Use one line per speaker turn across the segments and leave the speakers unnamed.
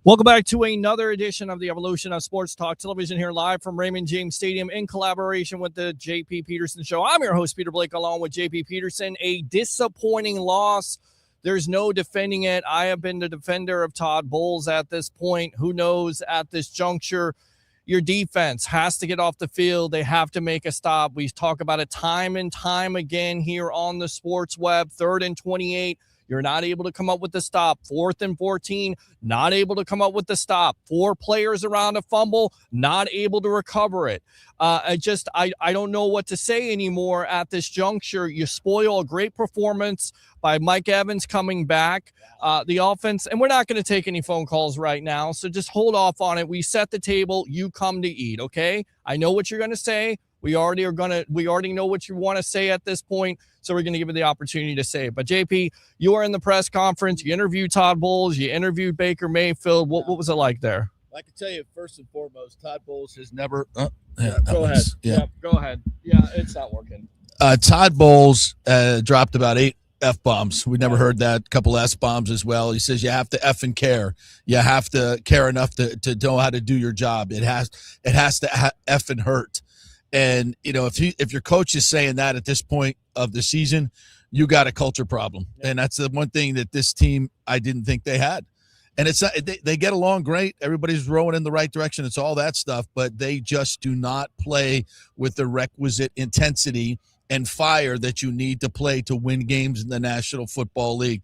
Welcome back to another edition of the Evolution of Sports Talk Television here live from Raymond James Stadium in collaboration with the JP Peterson Show. I'm your host, Peter Blake, along with JP Peterson. A disappointing loss. There's no defending it. I have been the defender of Todd Bowles at this point. Who knows at this juncture? Your defense has to get off the field. They have to make a stop. We talk about it time and time again here on the sports web. 3rd and 28. You're not able to come up with the stop. 4th and 14, not able to come up with the stop. 4 players around a fumble, not able to recover it. I don't know what to say anymore at this juncture. You spoil a great performance by Mike Evans coming back. The offense, and we're not going to take any phone calls right now, so just hold off on it. We set the table. You come to eat, okay? I know what you're going to say. We already know what you want to say at this point, so we're going to give you the opportunity to say it. But JP, you are in the press conference. You interviewed Todd Bowles. You interviewed Baker Mayfield. What was it like there?
I can tell you, first and foremost, Todd Bowles has never.
Go ahead. Yeah, go ahead. Yeah, it's not working.
Todd Bowles dropped about 8 F-bombs. We never heard that. A couple S-bombs as well. He says you have to F and care. You have to care enough to know how to do your job. It has to F and hurt. And, you know, if your coach is saying that at this point of the season, you got a culture problem. Yeah. And that's the one thing that this team, I didn't think they had. And it's not, they get along great. Everybody's rowing in the right direction. It's all that stuff, but they just do not play with the requisite intensity and fire that you need to play to win games in the National Football League.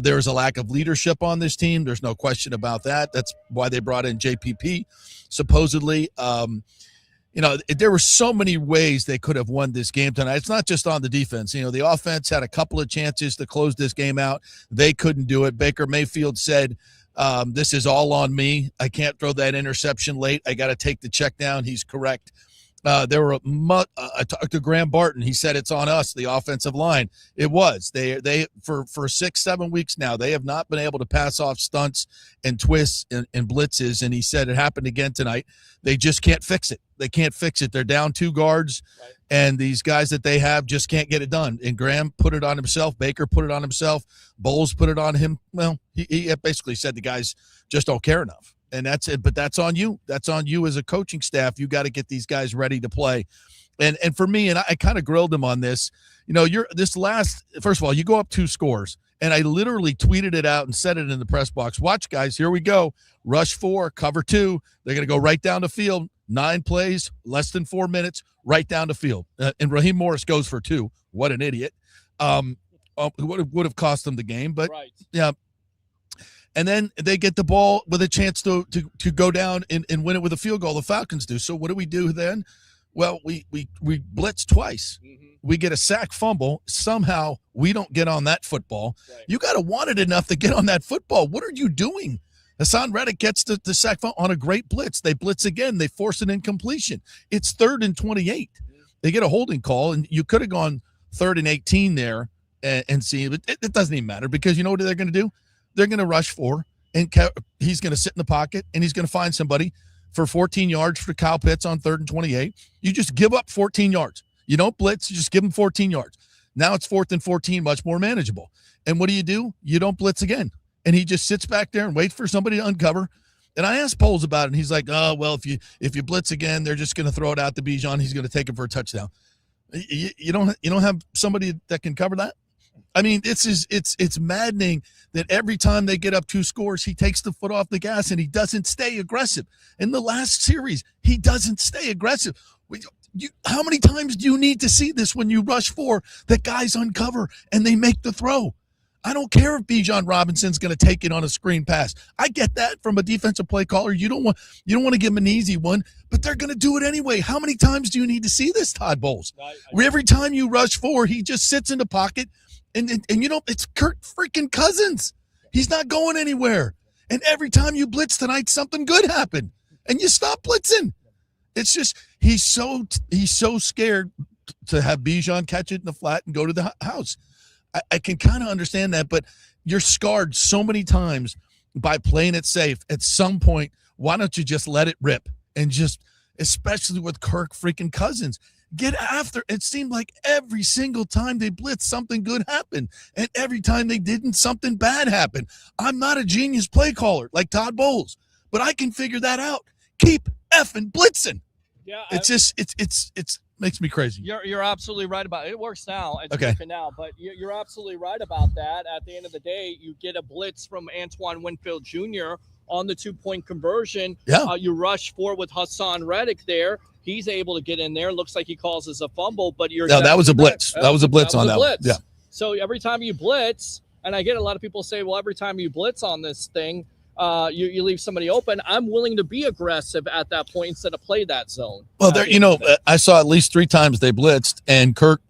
There is a lack of leadership on this team. There's no question about that. That's why they brought in JPP, supposedly. You know, there were so many ways they could have won this game tonight. It's not just on the defense. You know, the offense had a couple of chances to close this game out. They couldn't do it. Baker Mayfield said, this is all on me. I can't throw that interception late. I got to take the check down. He's correct. I talked to Graham Barton. He said it's on us, the offensive line. It was. They for 6-7 weeks now, they have not been able to pass off stunts and twists and blitzes, and he said it happened again tonight. They just can't fix it. They can't fix it. They're down 2 guards, right, and these guys that they have just can't get it done. And Graham put it on himself. Baker put it on himself. Bowles put it on him. Well, he basically said the guys just don't care enough. And that's it. But that's on you. That's on you as a coaching staff. You got to get these guys ready to play. And for me, and I kind of grilled him on this, you know, first of all, you go up 2 scores. And I literally tweeted it out and said it in the press box. Watch, guys, here we go. Rush 4, cover 2. They're going to go right down the field. 9 plays, less than 4 minutes, right down the field. And Raheem Morris goes for 2. What an idiot. Would have cost them the game. But, right, yeah. And then they get the ball with a chance to go down and win it with a field goal. The Falcons do. So what do we do then? Well, we blitz twice. Mm-hmm. We get a sack fumble. Somehow we don't get on that football. Right. You got to want it enough to get on that football. What are you doing? Hassan Reddick gets the sack fumble on a great blitz. They blitz again. They force an incompletion. It's 3rd and 28. Mm-hmm. They get a holding call, and you could have gone 3rd and 18 there and see. But it doesn't even matter because you know what they're going to do? They're going to rush 4, and he's going to sit in the pocket, and he's going to find somebody for 14 yards for Kyle Pitts on 3rd and 28. You just give up 14 yards. You don't blitz. You just give him 14 yards. Now it's 4th and 14, much more manageable. And what do? You don't blitz again. And he just sits back there and waits for somebody to uncover. And I asked Poles about it, and he's like, oh, well, if you blitz again, they're just going to throw it out to Bijan. He's going to take it for a touchdown. You don't have somebody that can cover that? I mean, it's maddening that every time they get up 2 scores, he takes the foot off the gas and he doesn't stay aggressive. In the last series, he doesn't stay aggressive. How many times do you need to see this when you rush 4 that guys uncover and they make the throw? I don't care if Bijan Robinson's going to take it on a screen pass. I get that from a defensive play caller. You don't want to give him an easy one, but they're going to do it anyway. How many times do you need to see this, Todd Bowles? Every time you rush 4, he just sits in the pocket. And you know, it's Kirk freaking Cousins. He's not going anywhere. And every time you blitz tonight, something good happened. And you stop blitzing. It's just he's so scared to have Bijan catch it in the flat and go to the house. I can kind of understand that, but you're scarred so many times by playing it safe. At some point, why don't you just let it rip and just especially with Kirk freaking Cousins. Get after. It seemed like every single time they blitzed, something good happened. And every time they didn't, something bad happened. I'm not a genius play caller like Todd Bowles, but I can figure that out. Keep effing blitzing.
Yeah,
it's makes me crazy.
You're absolutely right about it. It works now. It's
okay.
working now, but you're absolutely right about that. At the end of the day, you get a blitz from Antoine Winfield Jr. on the 2-point conversion.
Yeah.
You rush forward with Hassan Reddick there. He's able to get in there. Looks like he causes a fumble, but
that was a blitz. That was a blitz on that one. Yeah.
So every time you blitz, and I get a lot of people say, well, every time you blitz on this thing, you leave somebody open. I'm willing to be aggressive at that point instead of play that zone.
Well, I saw at least 3 times they blitzed, and Kirk,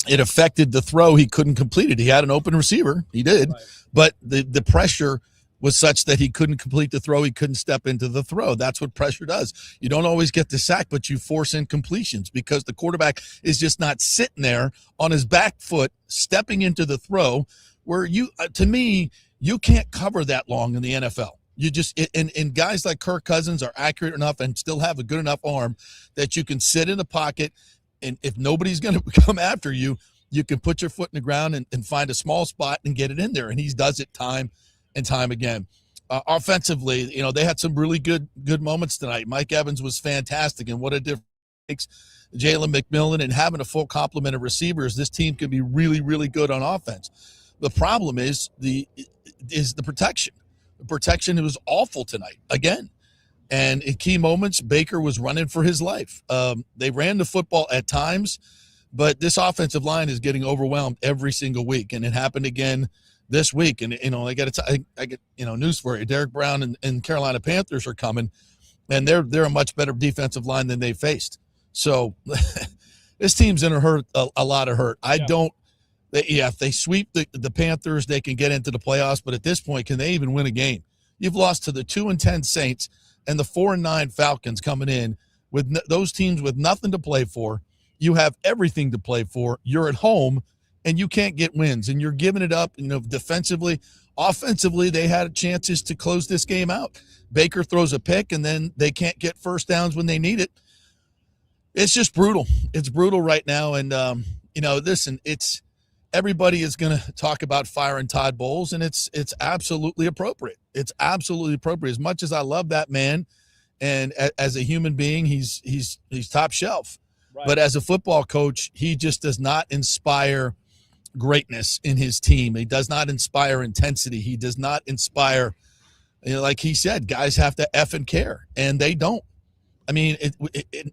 it affected the throw. He couldn't complete it. He had an open receiver. He did, right. But the pressure was such that he couldn't complete the throw. He couldn't step into the throw. That's what pressure does. You don't always get the sack, but you force incompletions because the quarterback is just not sitting there on his back foot, stepping into the throw where to me, you can't cover that long in the NFL. You just and guys like Kirk Cousins are accurate enough and still have a good enough arm that you can sit in the pocket, and if nobody's going to come after you, you can put your foot in the ground and find a small spot and get it in there. And he does it time and time again. Offensively, they had some really good moments tonight. Mike Evans was fantastic, and what a difference makes Jalen McMillan, and having a full complement of receivers, this team can be really, really good on offense. The problem is the protection. The protection was awful tonight again. And in key moments, Baker was running for his life. They ran the football at times, but this offensive line is getting overwhelmed every single week, and it happened again this week. And I get news for you. Derek Brown and Carolina Panthers are coming, and they're a much better defensive line than they faced. So this team's in a lot of hurt. If they sweep the Panthers, they can get into the playoffs. But at this point, can they even win a game? You've lost to the 2-10 Saints and the 4-9 Falcons coming in with those teams with nothing to play for. You have everything to play for. You're at home, and you can't get wins, and you're giving it up. Defensively, offensively, they had chances to close this game out. Baker throws a pick, and then they can't get first downs when they need it. It's just brutal. It's brutal right now, and listen, everybody is going to talk about firing Todd Bowles, and it's absolutely appropriate. It's absolutely appropriate. As much as I love that man, and as a human being, he's top shelf. Right. But as a football coach, he just does not inspire greatness in his team. He does not inspire intensity. He does not inspire, like he said, guys have to effing care, and they don't. I mean,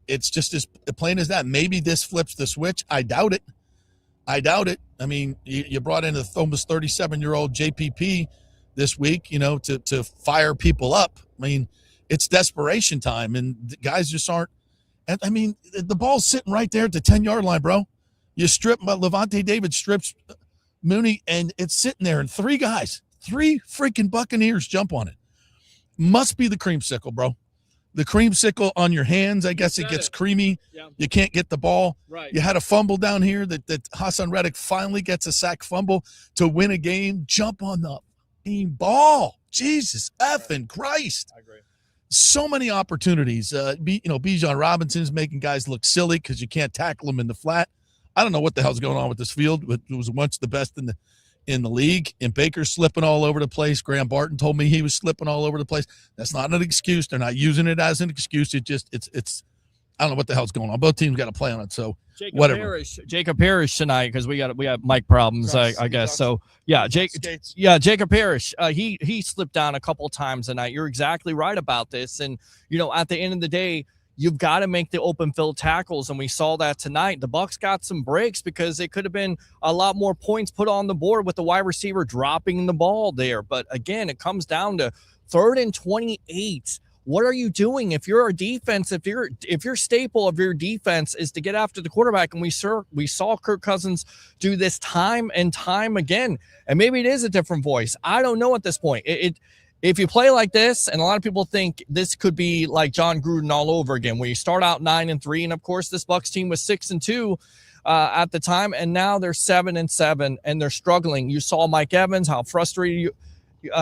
it's just as plain as that. Maybe this flips the switch. I doubt it. I mean, you brought in a almost 37-year-old JPP this week, to fire people up. I mean, it's desperation time, and the guys just aren't. And I mean, the ball's sitting right there at the 10-yard line, bro. You strip Levante David strips Mooney, and it's sitting there, and 3 freaking Buccaneers jump on it. Must be the creamsicle, bro. The creamsicle on your hands, I guess it gets creamy. Yeah. You can't get the ball. Right. You had a fumble down here that Hassan Reddick finally gets a sack fumble to win a game. Jump on the ball. Jesus effing Christ. I agree. So many opportunities. Bijan Robinson's making guys look silly because you can't tackle them in the flat. I don't know what the hell's going on with this field, but it was once the best in the league, and Baker's slipping all over the place. Graham Barton told me he was slipping all over the place. That's not an excuse. They're not using it as an excuse. It's I don't know what the hell's going on. Both teams got to play on it. So
Jacob Parrish tonight, because we have mic problems, I guess. So Jacob Parrish, he slipped down a couple of times tonight. You're exactly right about this, and at the end of the day, you've got to make the open field tackles, and we saw that tonight. The Bucs got some breaks because it could have been a lot more points put on the board with the wide receiver dropping the ball there. But again, it comes down to 3rd and 28. What are you doing if you're a defense? If your staple of your defense is to get after the quarterback, and we saw Kirk Cousins do this time and time again, and maybe it is a different voice. I don't know at this point. If you play like this, and a lot of people think this could be like John Gruden all over again, where you start out 9-3, and of course this Bucs team was 6-2 at the time, and now they're 7-7, and they're struggling. You saw Mike Evans, how frustrated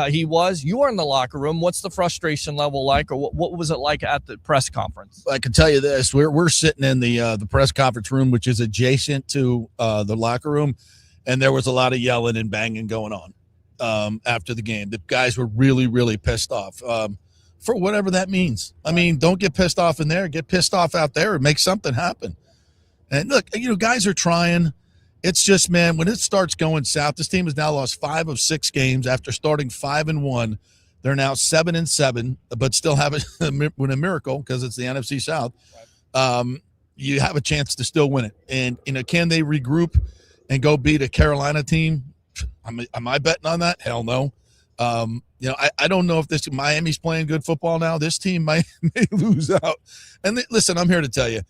he was. You were in the locker room. What's the frustration level like, or what was it like at the press conference?
I can tell you this: we're sitting in the press conference room, which is adjacent to the locker room, and there was a lot of yelling and banging going on after the game. The guys were really, really pissed off for whatever that means. I mean, don't get pissed off in there; get pissed off out there and make something happen. And look, guys are trying. It's just, man, when it starts going south, this team has now lost 5 of 6 games after starting 5-1. They're now 7-7, but still have a miracle because it's the NFC South. You have a chance to still win it. And, can they regroup and go beat a Carolina team? Am I betting on that? Hell no. I don't know if Miami's playing good football now. This team may lose out. And listen, I'm here to tell you,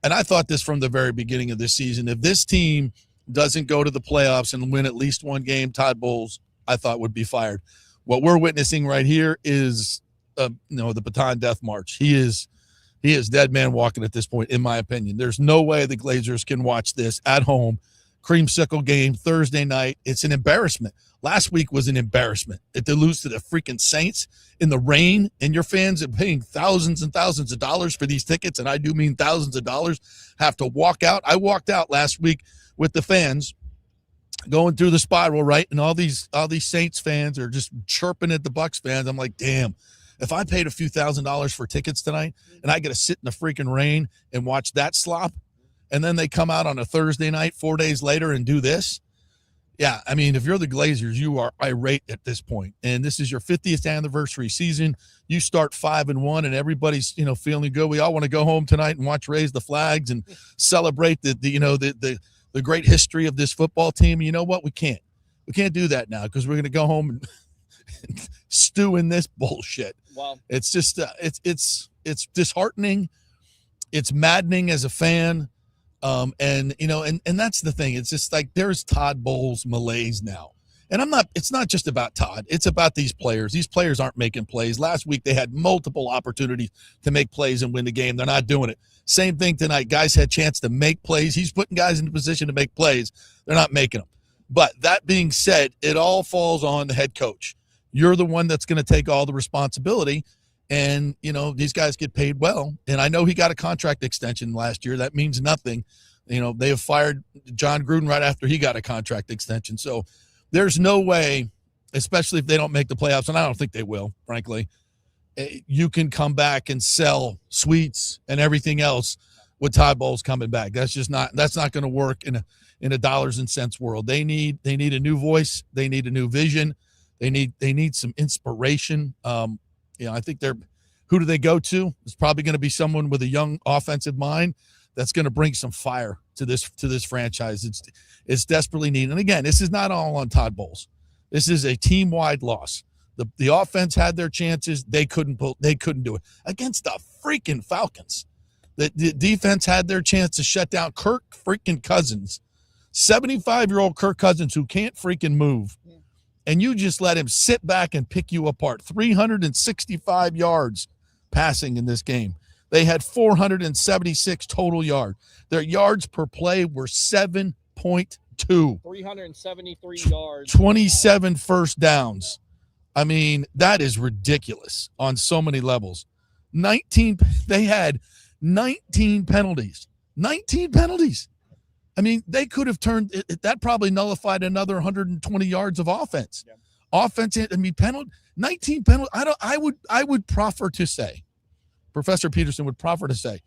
and I thought this from the very beginning of this season, if this team doesn't go to the playoffs and win at least one game, Todd Bowles, I thought, would be fired. What we're witnessing right here is, the baton death march. He is dead man walking at this point, in my opinion. There's no way the Glazers can watch this at home. Creamsicle game Thursday night. It's an embarrassment. Last week was an embarrassment. If they lose to the freaking Saints in the rain, and your fans are paying thousands and thousands of dollars for these tickets, and I do mean thousands of dollars, have to walk out. I walked out last week with the fans going through the spiral, right? And all these Saints fans are just chirping at the Bucs fans. I'm like, damn, if I paid a few $1,000s for tickets tonight and I get to sit in the freaking rain and watch that slop, and then they come out on a Thursday night 4 days later and do this. Yeah, I mean, if you're the Glazers, you are irate at this point. And this is your 50th anniversary season. You start 5-1 and everybody's, feeling good. We all want to go home tonight and watch Raise the Flags and celebrate the great history of this football team. You know what? We can't do that now because we're going to go home and stew in this bullshit.
Wow.
It's just, it's disheartening. It's maddening as a fan. And that's the thing. It's just like, there's Todd Bowles malaise now. And it's not just about Todd. It's about these players. These players aren't making plays. Last week, they had multiple opportunities to make plays and win the game. They're not doing it. Same thing tonight. Guys had a chance to make plays. He's putting guys in a position to make plays. They're not making them. But that being said, it all falls on the head coach. You're the one that's going to take all the responsibility. And, these guys get paid well. And I know he got a contract extension last year. That means nothing. They have fired John Gruden right after he got a contract extension. So there's no way, especially if they don't make the playoffs, and I don't think they will, frankly, you can come back and sell suites and everything else with Todd Bowles coming back. That's not going to work in a dollars and cents world. They need a new voice. They need a new vision. They need some inspiration. I think who do they go to? It's probably going to be someone with a young offensive mind that's going to bring some fire to this franchise. It's desperately needed. And again, this is not all on Todd Bowles. This is a team-wide loss. The offense had their chances. They couldn't do it against the freaking Falcons. The defense had their chance to shut down Kirk freaking Cousins, 75-year-old Kirk Cousins, who can't freaking move. And you just let him sit back and pick you apart. 365 yards passing in this game. They had 476 total yards. Their yards per play were 7.2.
373 yards.
27 first downs. I mean, that is ridiculous on so many levels. They had 19 penalties. 19 penalties. I mean, they could have turned – that probably nullified another 120 yards of offense. Yeah. Offense, 19 penalties. I would proffer to say, Professor Peterson would proffer to say,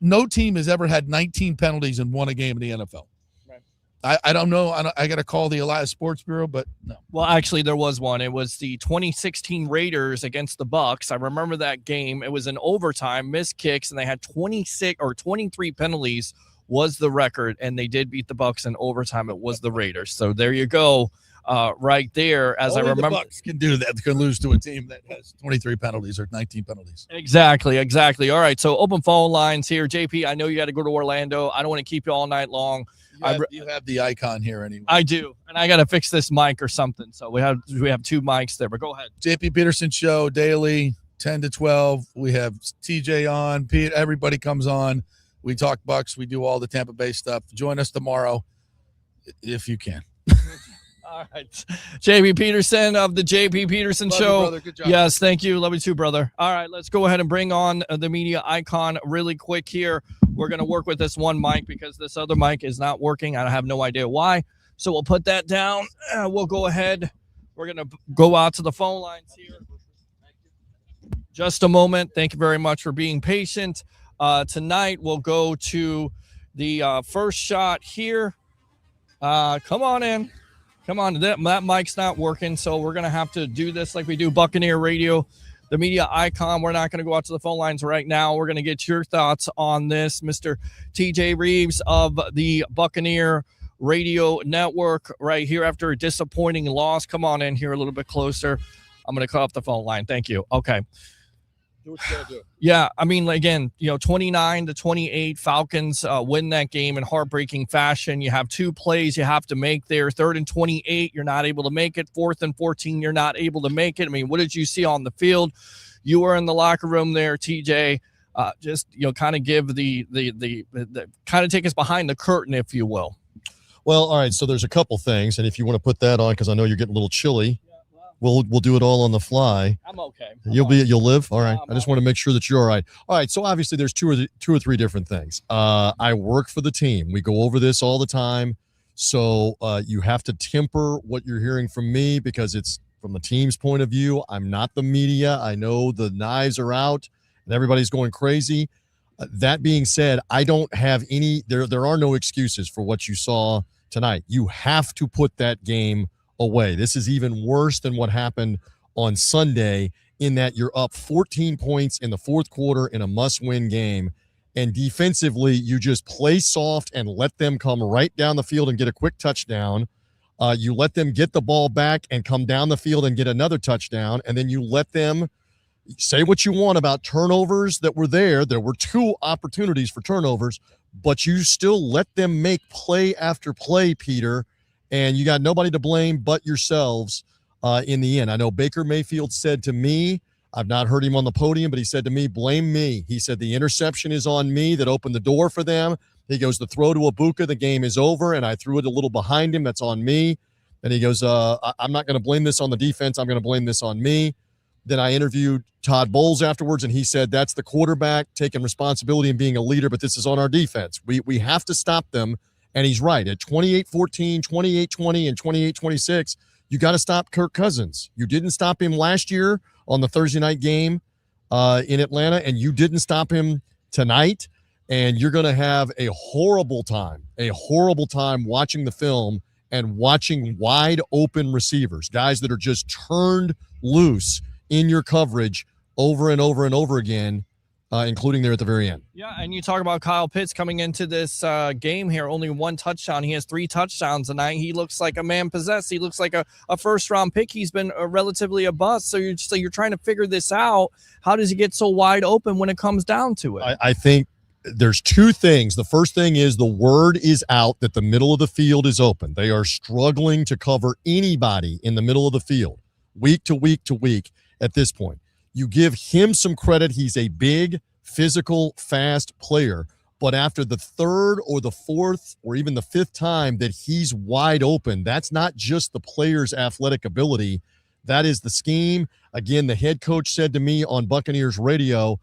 no team has ever had 19 penalties and won a game in the NFL. Right. I don't know. I got to call the Elias Sports Bureau, but no.
Well, actually, there was one. It was the 2016 Raiders against the Bucs. I remember that game. It was an overtime, missed kicks, and they had 23 penalties was the record, and they did beat the Bucs in overtime. It was the Raiders. So there you go, right there. As
Only
I remember,
the Bucs can do that. They can lose to a team that has 23 penalties or 19 penalties.
Exactly. All right, so open phone lines here. JP, I know you got to go to Orlando. I don't want to keep you all night long.
You have the icon here anyway.
I do, and I got to fix this mic or something. So we have 2 mics there, but go ahead.
JP Peterson Show daily, 10 to 12. We have TJ on. Pete, everybody comes on. We talk Bucs. We do all the Tampa Bay stuff. Join us tomorrow if you can.
All right. JP Peterson of the JP Peterson
Love you,
Show.
brother. Good job.
Yes, thank you. Love you too, brother. All right, let's go ahead and bring on the media icon really quick here. We're going to work with this one mic because this other mic is not working. I have no idea why. So we'll put that down. We'll go ahead. We're going to go out to the phone lines here. Just a moment. Thank you very much for being patient. Tonight, we'll go to the first shot here. Come on in. Come on. That mic's not working, so we're going to have to do this like we do Buccaneer Radio, the media icon. We're not going to go out to the phone lines right now. We're going to get your thoughts on this, Mr. TJ Reeves of the Buccaneer Radio Network right here after a disappointing loss. Come on in here a little bit closer. I'm going to cut off the phone line. Thank you. Okay.
Do what you gotta do.
Yeah, I mean, again, 29-28, Falcons win that game in heartbreaking fashion. You have two plays you have to make there. 3rd and 28, you're not able to make it. 4th and 14, you're not able to make it. I mean, what did you see on the field? You were in the locker room there, TJ. Just kind of give the kind of take us behind the curtain, if you will.
Well, all right. So there's a couple things, and if you want to put that on, because I know you're getting a little chilly. We'll do it all on the fly.
I'm okay.
You'll live. All right. I just want to make sure that you're all right. All right. So obviously there's two or three different things. I work for the team. We go over this all the time. So you have to temper what you're hearing from me because it's from the team's point of view. I'm not the media. I know the knives are out and everybody's going crazy. That being said, I don't have any. There are no excuses for what you saw tonight. You have to put that game away. This is even worse than what happened on Sunday in that you're up 14 points in the fourth quarter in a must-win game, and defensively you just play soft and let them come right down the field and get a quick touchdown. You let them get the ball back and come down the field and get another touchdown, and then you let them say what you want about turnovers that were there. There were 2 opportunities for turnovers, but you still let them make play after play, Peter, and you got nobody to blame but yourselves in the end. I know Baker Mayfield said to me, I've not heard him on the podium, but he said to me, blame me. He said the interception is on me that opened the door for them. He goes, the throw to Ibuka, the game is over, and I threw it a little behind him. That's on me. And he goes, I'm not going to blame this on the defense. I'm going to blame this on me. Then I interviewed Todd Bowles afterwards, and he said that's the quarterback taking responsibility and being a leader, but this is on our defense. We have to stop them. And he's right. At 28-14, 28-20, and 28-26, you got to stop Kirk Cousins. You didn't stop him last year on the Thursday night game in Atlanta, and you didn't stop him tonight. And you're going to have a horrible time watching the film and watching wide open receivers, guys that are just turned loose in your coverage over and over and over again, including there at the very end.
Yeah, and you talk about Kyle Pitts coming into this game here, only 1 touchdown. He has 3 touchdowns tonight. He looks like a man possessed. He looks like a first-round pick. He's been relatively a bust. So you're trying to figure this out. How does he get so wide open when it comes down to it?
I think there's 2 things. The first thing is the word is out that the middle of the field is open. They are struggling to cover anybody in the middle of the field week to week to week at this point. You give him some credit. He's a big, physical, fast player. But after the 3rd or the 4th or even the 5th time that he's wide open, that's not just the player's athletic ability. That is the scheme. Again, the head coach said to me on Buccaneers radio,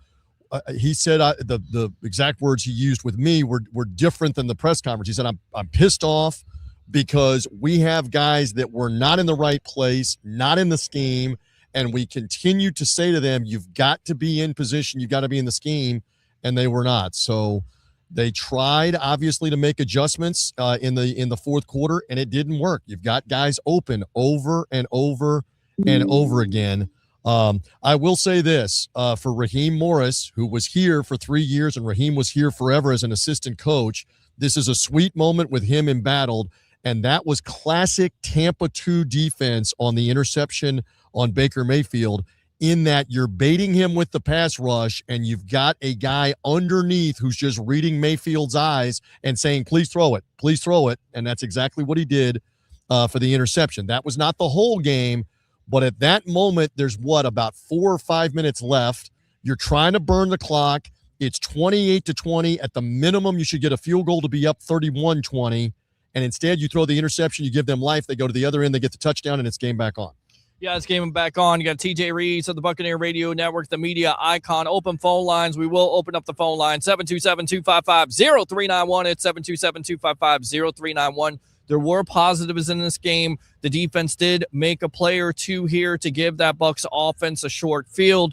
he said the exact words he used with me were different than the press conference. He said, I'm pissed off because we have guys that were not in the right place, not in the scheme, and we continue to say to them, you've got to be in position, you've got to be in the scheme, and they were not. So they tried, obviously, to make adjustments in the fourth quarter, and it didn't work. You've got guys open over and over and over again. I will say this, for Raheem Morris, who was here for 3 years, and Raheem was here forever as an assistant coach, this is a sweet moment with him embattled, and that was classic Tampa 2 defense on the interception on Baker Mayfield, in that you're baiting him with the pass rush and you've got a guy underneath who's just reading Mayfield's eyes and saying, please throw it. And that's exactly what he did for the interception. That was not the whole game, but at that moment, there's about 4 or 5 minutes left. You're trying to burn the clock. It's 28-20. At the minimum, you should get a field goal to be up 31-20. and instead you throw the interception, you give them life, they go to the other end, they get the touchdown, and it's game back on.
Yeah, it's game back on. You got TJ Reeves of the Buccaneer Radio Network, the media icon. Open phone lines. We will open up the phone line. 727-255-0391. It's 727-255-0391. There were positives in this game. The defense did make a play or two here to give that Bucs offense a short field.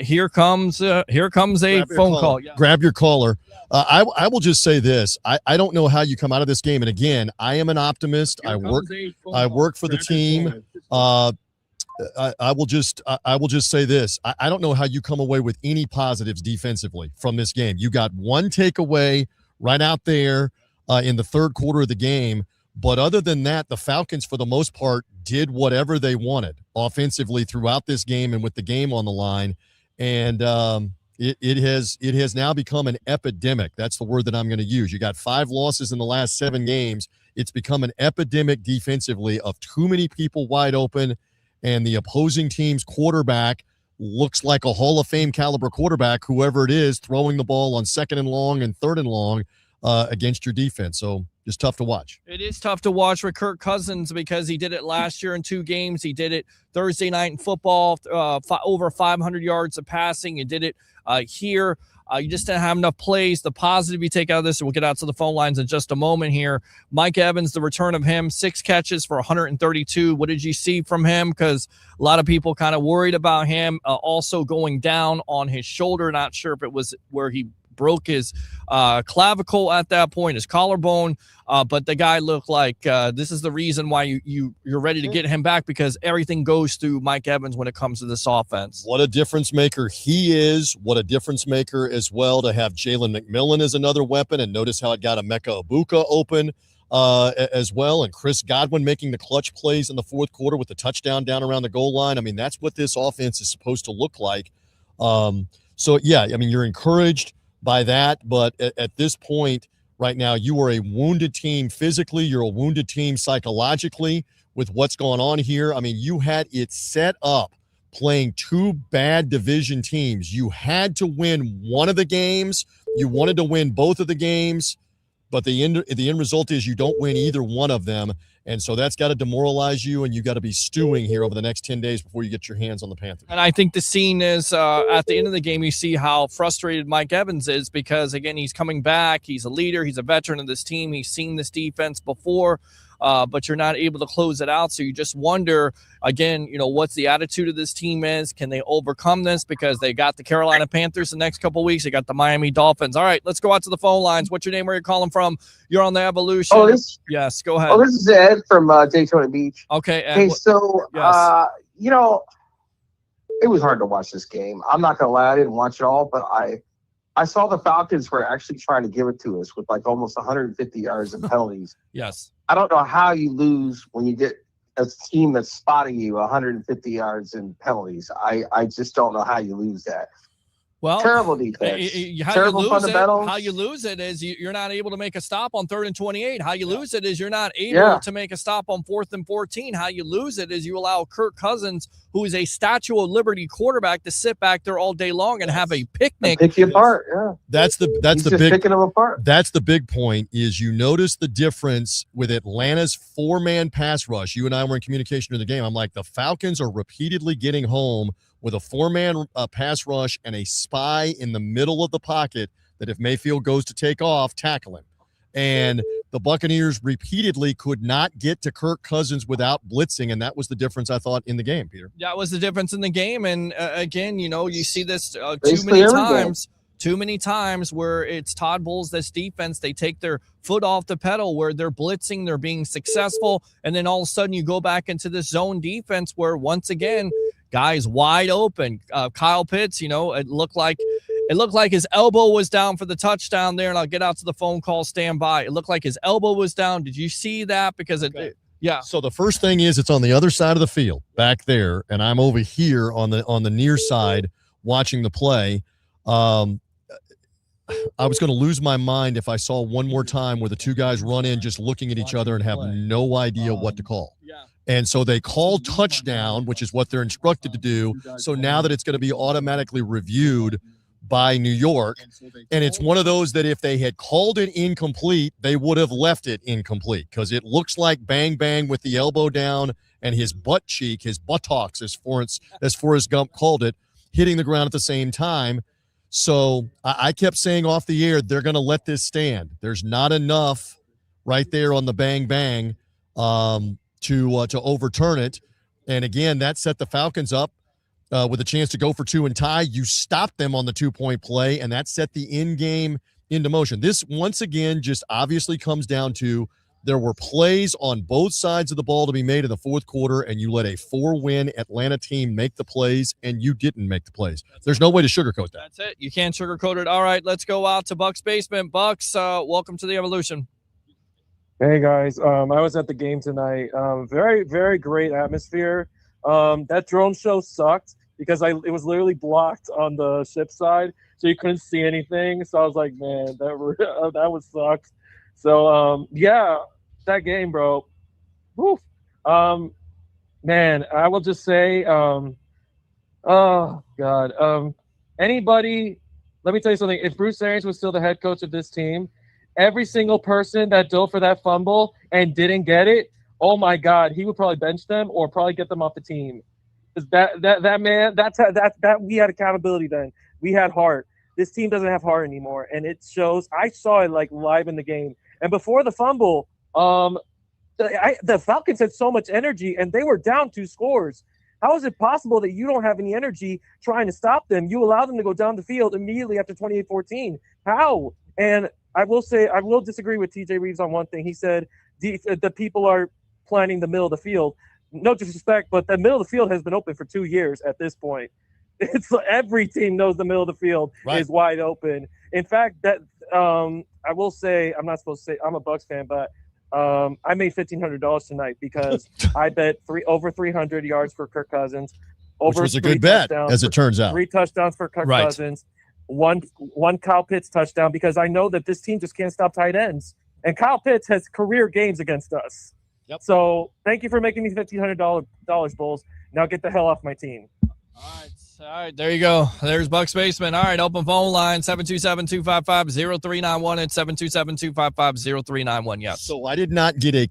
Here comes a phone call. Yeah.
Grab your caller. I will just say this. I don't know how you come out of this game. And again, I am an optimist. I work for the team. I will just say this. I don't know how you come away with any positives defensively from this game. You got one takeaway right out there in the third quarter of the game. But other than that, the Falcons, for the most part, did whatever they wanted offensively throughout this game and with the game on the line. And it has now become an epidemic. That's the word that I'm going to use. You got 5 losses in the last 7 games. It's become an epidemic defensively of too many people wide open, and the opposing team's quarterback looks like a Hall of Fame caliber quarterback, whoever it is, throwing the ball on 2nd and long and 3rd and long against your defense. So just tough to watch.
It is tough to watch with Kirk Cousins because he did it last year in 2 games. He did it Thursday night in football, over 500 yards of passing. He did it here. You just didn't have enough plays. The positive you take out of this, and we'll get out to the phone lines in just a moment here. Mike Evans, the return of him, 6 catches for 132. What did you see from him? Because a lot of people kind of worried about him also going down on his shoulder. Not sure if it was where he broke his clavicle at that point, his collarbone. But the guy looked like this is the reason why you're ready to get him back, because everything goes through Mike Evans when it comes to this offense.
What a difference maker he is. What a difference maker as well to have Jalen McMillan as another weapon. And notice how it got Emeka Egbuka open as well. And Chris Godwin making the clutch plays in the fourth quarter with the touchdown down around the goal line. I mean, that's what this offense is supposed to look like. So, yeah, I mean, you're encouraged by that, but at this point right now, you are a wounded team physically, you're a wounded team psychologically with what's going on here. I mean, you had it set up playing 2 bad division teams. You had to win one of the games. You wanted to win both of the games, but the end result is you don't win either one of them. And so that's got to demoralize you, and you got to be stewing here over the next 10 days before you get your hands on the Panthers.
And I think the scene is at the end of the game, you see how frustrated Mike Evans is because, again, he's coming back. He's a leader. He's a veteran of this team. He's seen this defense before, but you're not able to close it out. So you just wonder, again, what's the attitude of this team is. Can they overcome this? Because they got the Carolina Panthers the next couple of weeks. They got the Miami Dolphins. All right, let's go out to the phone lines. What's your name? Where you're calling from? You're on the Evolution. Yes, go ahead.
This is Ed from Daytona Beach.
Okay.
Ed, so,
yes.
It was hard to watch this game. I'm not going to lie. I didn't watch it all, but I saw the Falcons were actually trying to give it to us with like almost 150 yards of penalties.
Yes.
I don't know how you lose when you get a team that's spotting you 150 yards in penalties. I just don't know how you lose that.
Well,
terrible defense. Terrible fundamentals.
How you lose it is you're not able to make a stop on 3rd and 28. How you lose it is you're not able to make a stop on 4th and 14. How you lose it is you allow Kirk Cousins, who is a Statue of Liberty quarterback, to sit back there all day long and have a picnic.
Pick you apart. Yeah.
That's the big
picking them apart.
That's the big point. Is you notice the difference with Atlanta's 4-man pass rush. You and I were in communication in the game. I'm like, the Falcons are repeatedly getting home with a 4-man pass rush and a spy in the middle of the pocket that if Mayfield goes to take off, tackle him. And the Buccaneers repeatedly could not get to Kirk Cousins without blitzing, and that was the difference, I thought, in the game, Peter.
That was the difference in the game, and again, you see this too many times where it's Todd Bowles, this defense, they take their foot off the pedal where they're blitzing, they're being successful, and then all of a sudden you go back into this zone defense where, once again, guys wide open. Kyle Pitts, it looked like his elbow was down for the touchdown there, and I'll get out to the phone call. Stand by. It looked like his elbow was down. Did you see that? Because yeah.
So the first thing is it's on the other side of the field back there, and I'm over here on the near side watching the play. I was going to lose my mind if I saw one more time where the two guys run in just looking at each other and have no idea what to call.
Yeah.
And so they call touchdown, which is what they're instructed to do. So now that it's going to be automatically reviewed, by New York. And it's one of those that if they had called it incomplete, they would have left it incomplete because it looks like bang, bang with the elbow down and his butt cheek, his buttocks, as Forrest Gump called it, hitting the ground at the same time. So I kept saying off the air, they're going to let this stand. There's not enough right there on the bang, bang to overturn it. And again, that set the Falcons up with a chance to go for 2 and tie. You stopped them on the 2-point play, and that set the end game into motion. This, once again, just obviously comes down to there were plays on both sides of the ball to be made in the fourth quarter, and you let a 4-win Atlanta team make the plays, and you didn't make the plays. There's no way to sugarcoat that.
That's it. You can't sugarcoat it. All right, let's go out to Bucs Basement. Bucs, welcome to the Evolution.
Hey, guys. I was at the game tonight. Very, very great atmosphere. That drone show sucked because it was literally blocked on the ship side, so you couldn't see anything. So I was like, man, that would suck. So, yeah, that game, bro. Woof. Man, I will just say, oh, God. Anybody, let me tell you something. If Bruce Arians was still the head coach of this team, every single person that dove for that fumble and didn't get it, oh my God, he would probably bench them or probably get them off the team. Because that man, that we had accountability then. We had heart. This team doesn't have heart anymore, and it shows. I saw it like live in the game. And before the fumble, the Falcons had so much energy, and they were down 2 scores. How is it possible that you don't have any energy trying to stop them? You allow them to go down the field immediately after 28-14. How? And I will say, I will disagree with TJ Reeves on one thing. He said the people are planning the middle of the field. No disrespect, but the middle of the field has been open for 2 years at this point. It's every team knows the middle of the field is wide open. In fact, that I will say, I'm not supposed to say I'm a Bucs fan, but I made $1,500 tonight because I bet over 300 yards for Kirk Cousins.
Which was a good bet, as it turns out.
3 touchdowns for Kirk Cousins. One Kyle Pitts touchdown, because I know that this team just can't stop tight ends. And Kyle Pitts has career games against us.
Yep.
So thank you for making me $1,500, Bulls. Now get the hell off my team.
All right, there you go. There's Bucs Basement. All right, open phone line, 727-255-0391 and 727-255-0391. Yes.
So I did not get I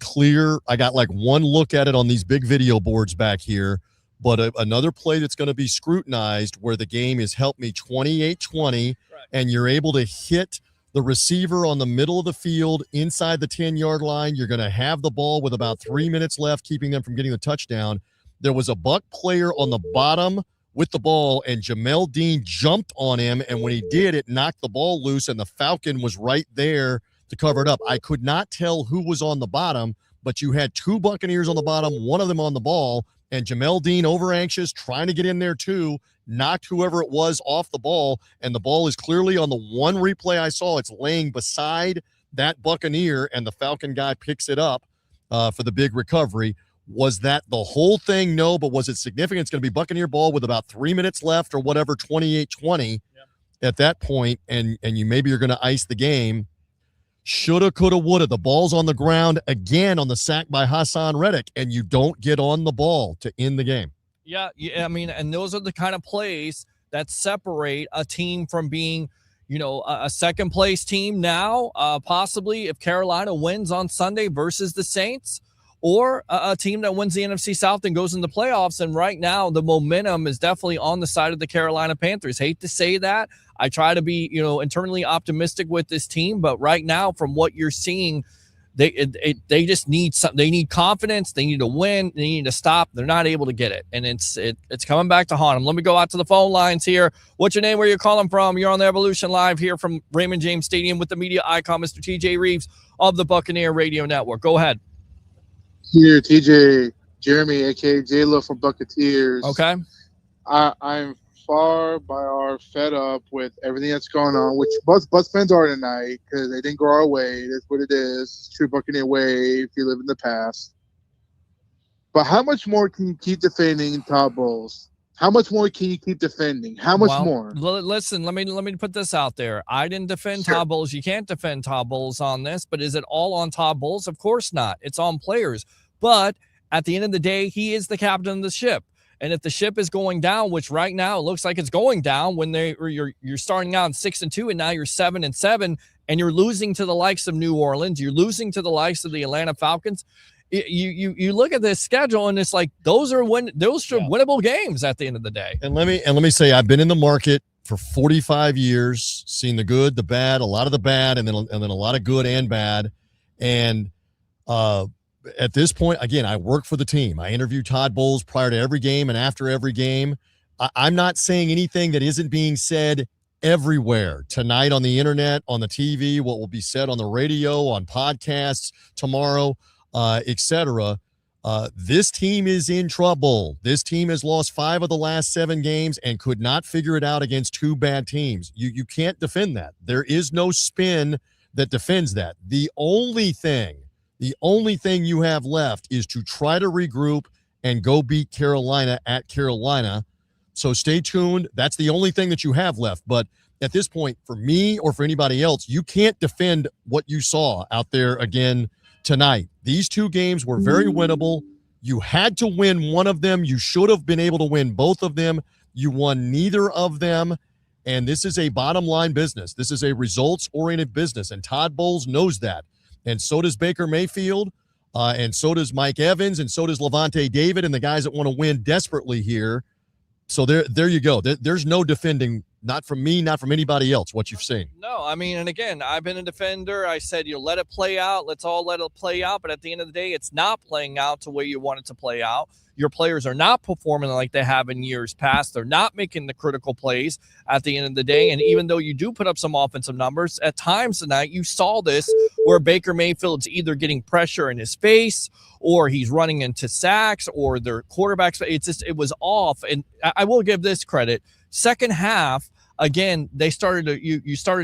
got like one look at it on these big video boards back here, but another play that's going to be scrutinized where the game has helped me 28-20, and you're able to hit the receiver on the middle of the field inside the 10-yard line. You're going to have the ball with about 3 minutes left, keeping them from getting the touchdown. There was a Buck player on the bottom with the ball, and Jamel Dean jumped on him, and when he did, it knocked the ball loose, and the Falcon was right there to cover it up. I could not tell who was on the bottom, but you had 2 Buccaneers on the bottom, one of them on the ball, and Jamel Dean, over anxious, trying to get in there too, knocked whoever it was off the ball, and the ball is clearly on the one replay I saw. It's laying beside that Buccaneer, and the Falcon guy picks it up for the big recovery. Was that the whole thing? No, but was it significant? It's going to be Buccaneer ball with about 3 minutes left or whatever, 28-20 at that point, and you're going to ice the game. Shoulda, coulda, woulda. The ball's on the ground again on the sack by Hassan Reddick, and you don't get on the ball to end the game.
Yeah, I mean, and those are the kind of plays that separate a team from being, a second-place team now, possibly if Carolina wins on Sunday versus the Saints, or a team that wins the NFC South and goes in the playoffs. And right now, the momentum is definitely on the side of the Carolina Panthers. Hate to say that. I try to be, internally optimistic with this team, but right now, from what you're seeing, they just need something. They need confidence. They need to win. They need to stop. They're not able to get it, and it's coming back to haunt them. Let me go out to the phone lines here. What's your name? Where you're calling from? You're on the Evolution Live here from Raymond James Stadium with the media icon, Mr. TJ Reeves of the Buccaneer Radio Network. Go ahead.
Here, TJ, Jeremy, aka J-Lo from Buccaneers.
Okay.
I'm far fed up with everything that's going on, which Bucs fans are tonight because they didn't go our way. That's what it is. It's true Buccaneer way if you live in the past. But how much more can you keep defending Todd Bowles? How much more can you keep defending? How much more?
Listen, let me put this out there. I didn't defend Todd Bowles. You can't defend Todd Bowles on this, but is it all on Todd Bowles? Of course not. It's on players. But at the end of the day, he is the captain of the ship. And if the ship is going down, which right now it looks like it's going down, when you're starting out 6-2 and now you're 7-7, and you're losing to the likes of New Orleans, you're losing to the likes of the Atlanta Falcons. You look at this schedule and it's like those are winnable games at the end of the day.
And let me say, I've been in the market for 45 years, seen the good, the bad, a lot of the bad, and then a lot of good and bad. And at this point, again, I work for the team. I interview Todd Bowles prior to every game and after every game. I'm not saying anything that isn't being said everywhere tonight on the internet, on the TV, what will be said on the radio, on podcasts tomorrow, etc. This team is in trouble. This team has lost 5 of the last 7 games and could not figure it out against 2 bad teams. You can't defend that. There is no spin that defends that. The only thing you have left is to try to regroup and go beat Carolina at Carolina. So stay tuned. That's the only thing that you have left. But at this point, for me or for anybody else, you can't defend what you saw out there again tonight. These 2 games were very winnable. You had to win one of them. You should have been able to win both of them. You won neither of them. And this is a bottom line business. This is a results-oriented business. And Todd Bowles knows that. And so does Baker Mayfield. And so does Mike Evans. And so does Levante David and the guys that want to win desperately here. So there you go. There's no defending, not from me, not from anybody else, what you've seen.
No, I mean, and again, I've been a defender. I said, let it play out. Let's all let it play out. But at the end of the day, it's not playing out the way you want it to play out. Your players are not performing like they have in years past. They're not making the critical plays at the end of the day. And even though you do put up some offensive numbers, at times tonight, you saw this where Baker Mayfield's either getting pressure in his face or he's running into sacks or their quarterbacks. It was off. And I will give this credit. Second half, again, you started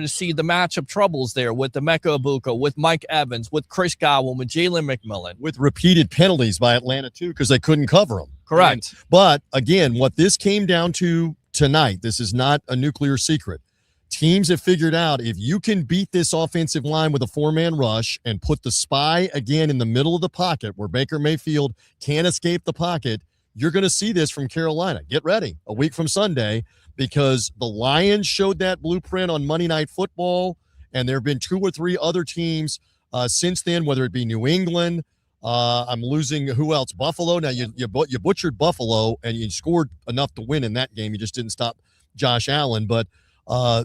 to see the matchup troubles there with the Emeka Egbuka, with Mike Evans, with Chris Godwin, with Jalen McMillan.
With repeated penalties by Atlanta, too, because they couldn't cover them.
Correct.
But, again, what this came down to tonight, this is not a nuclear secret. Teams have figured out if you can beat this offensive line with a 4-man rush and put the spy, again, in the middle of the pocket where Baker Mayfield can't escape the pocket, you're going to see this from Carolina. Get ready a week from Sunday, because the Lions showed that blueprint on Monday Night Football, and there have been 2 or 3 other teams since then, whether it be New England. I'm losing who else? Buffalo. Now, you butchered Buffalo, and you scored enough to win in that game. You just didn't stop Josh Allen. But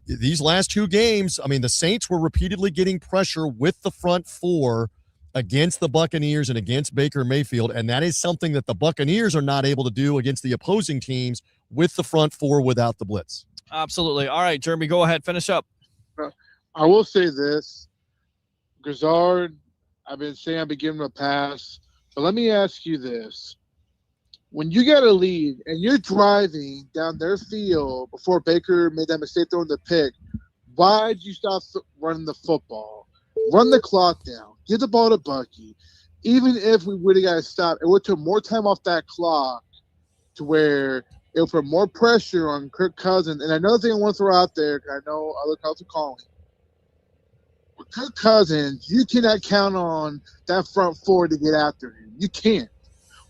these last 2 games, I mean, the Saints were repeatedly getting pressure with the front 4 against the Buccaneers and against Baker Mayfield, and that is something that the Buccaneers are not able to do against the opposing teams with the front 4 without the blitz.
Absolutely. All right, Jeremy, go ahead. Finish up.
I will say this. Grizzard, I've been giving him a pass, but let me ask you this. When you get a lead and you're driving down their field before Baker made that mistake throwing the pick, why did you stop running the football? Run the clock down. Give the ball to Bucky. Even if we would have got to stop, it would took more time off that clock to where it would put more pressure on Kirk Cousins. And another thing I want to throw out there, because I know other calls are calling. With Kirk Cousins, you cannot count on that front 4 to get after him. You can't.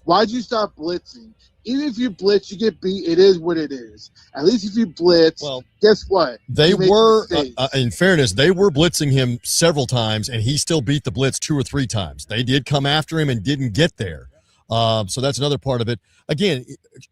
Why'd you stop blitzing? Even if you blitz, you get beat. It is what it is. At least if you blitz, well, guess what?
They were, in fairness, they were blitzing him several times, and he still beat the blitz 2 or 3 times. They did come after him and didn't get there. So that's another part of it. Again,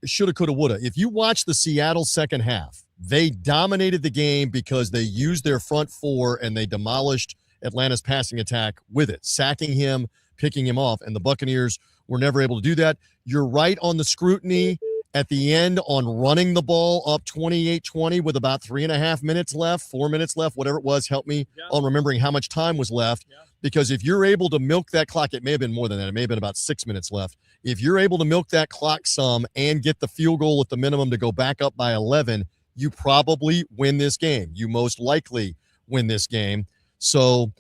shoulda, coulda, woulda. If you watch the Seattle second half, they dominated the game because they used their front 4 and they demolished Atlanta's passing attack with it, sacking him, picking him off, and the Buccaneers were never able to do that. You're right on the scrutiny at the end on running the ball up 28-20 with about 3.5 minutes left, 4 minutes left, whatever it was. Help me on remembering how much time was left. Because if you're able to milk that clock, it may have been more than that. It may have been about 6 minutes left. If you're able to milk that clock some and get the field goal at the minimum to go back up by 11, you probably win this game. You most likely win this game. So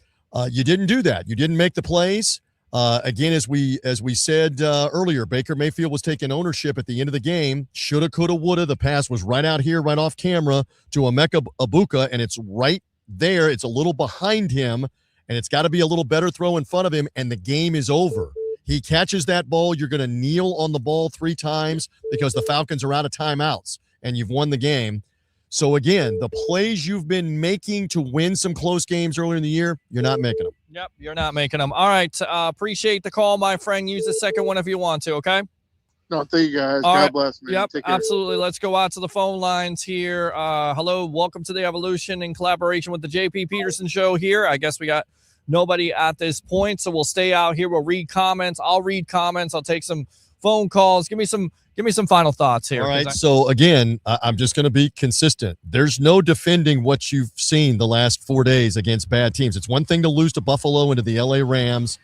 you didn't do that. You didn't make the plays. Again, as we said earlier, Baker Mayfield was taking ownership at the end of the game. Shoulda, coulda, woulda. The pass was right out here, right off camera to Emeka Egbuka, and it's right there. It's a little behind him, and it's got to be a little better throw in front of him, and the game is over. He catches that ball, you're going to kneel on the ball 3 times because the Falcons are out of timeouts and you've won the game. So, again, the plays you've been making to win some close games earlier in the year, you're not making them.
Yep, you're not making them. All right, appreciate the call, my friend. Use the second one if you want to, okay?
No, thank you guys.
All
God
right.
bless, man.
Yep,
Take care.
absolutely. Let's go out to the phone lines here. Hello, welcome to the Evolution in collaboration with the JP Peterson Show here. I guess we got nobody at this point, so we'll stay out here. We'll read comments. I'll read comments. I'll take some phone calls. Give me some final thoughts here.
All right. So again, I'm just going to be consistent. There's no defending what you've seen the last 4 days against bad teams. It's one thing to lose to Buffalo and to the LA Rams.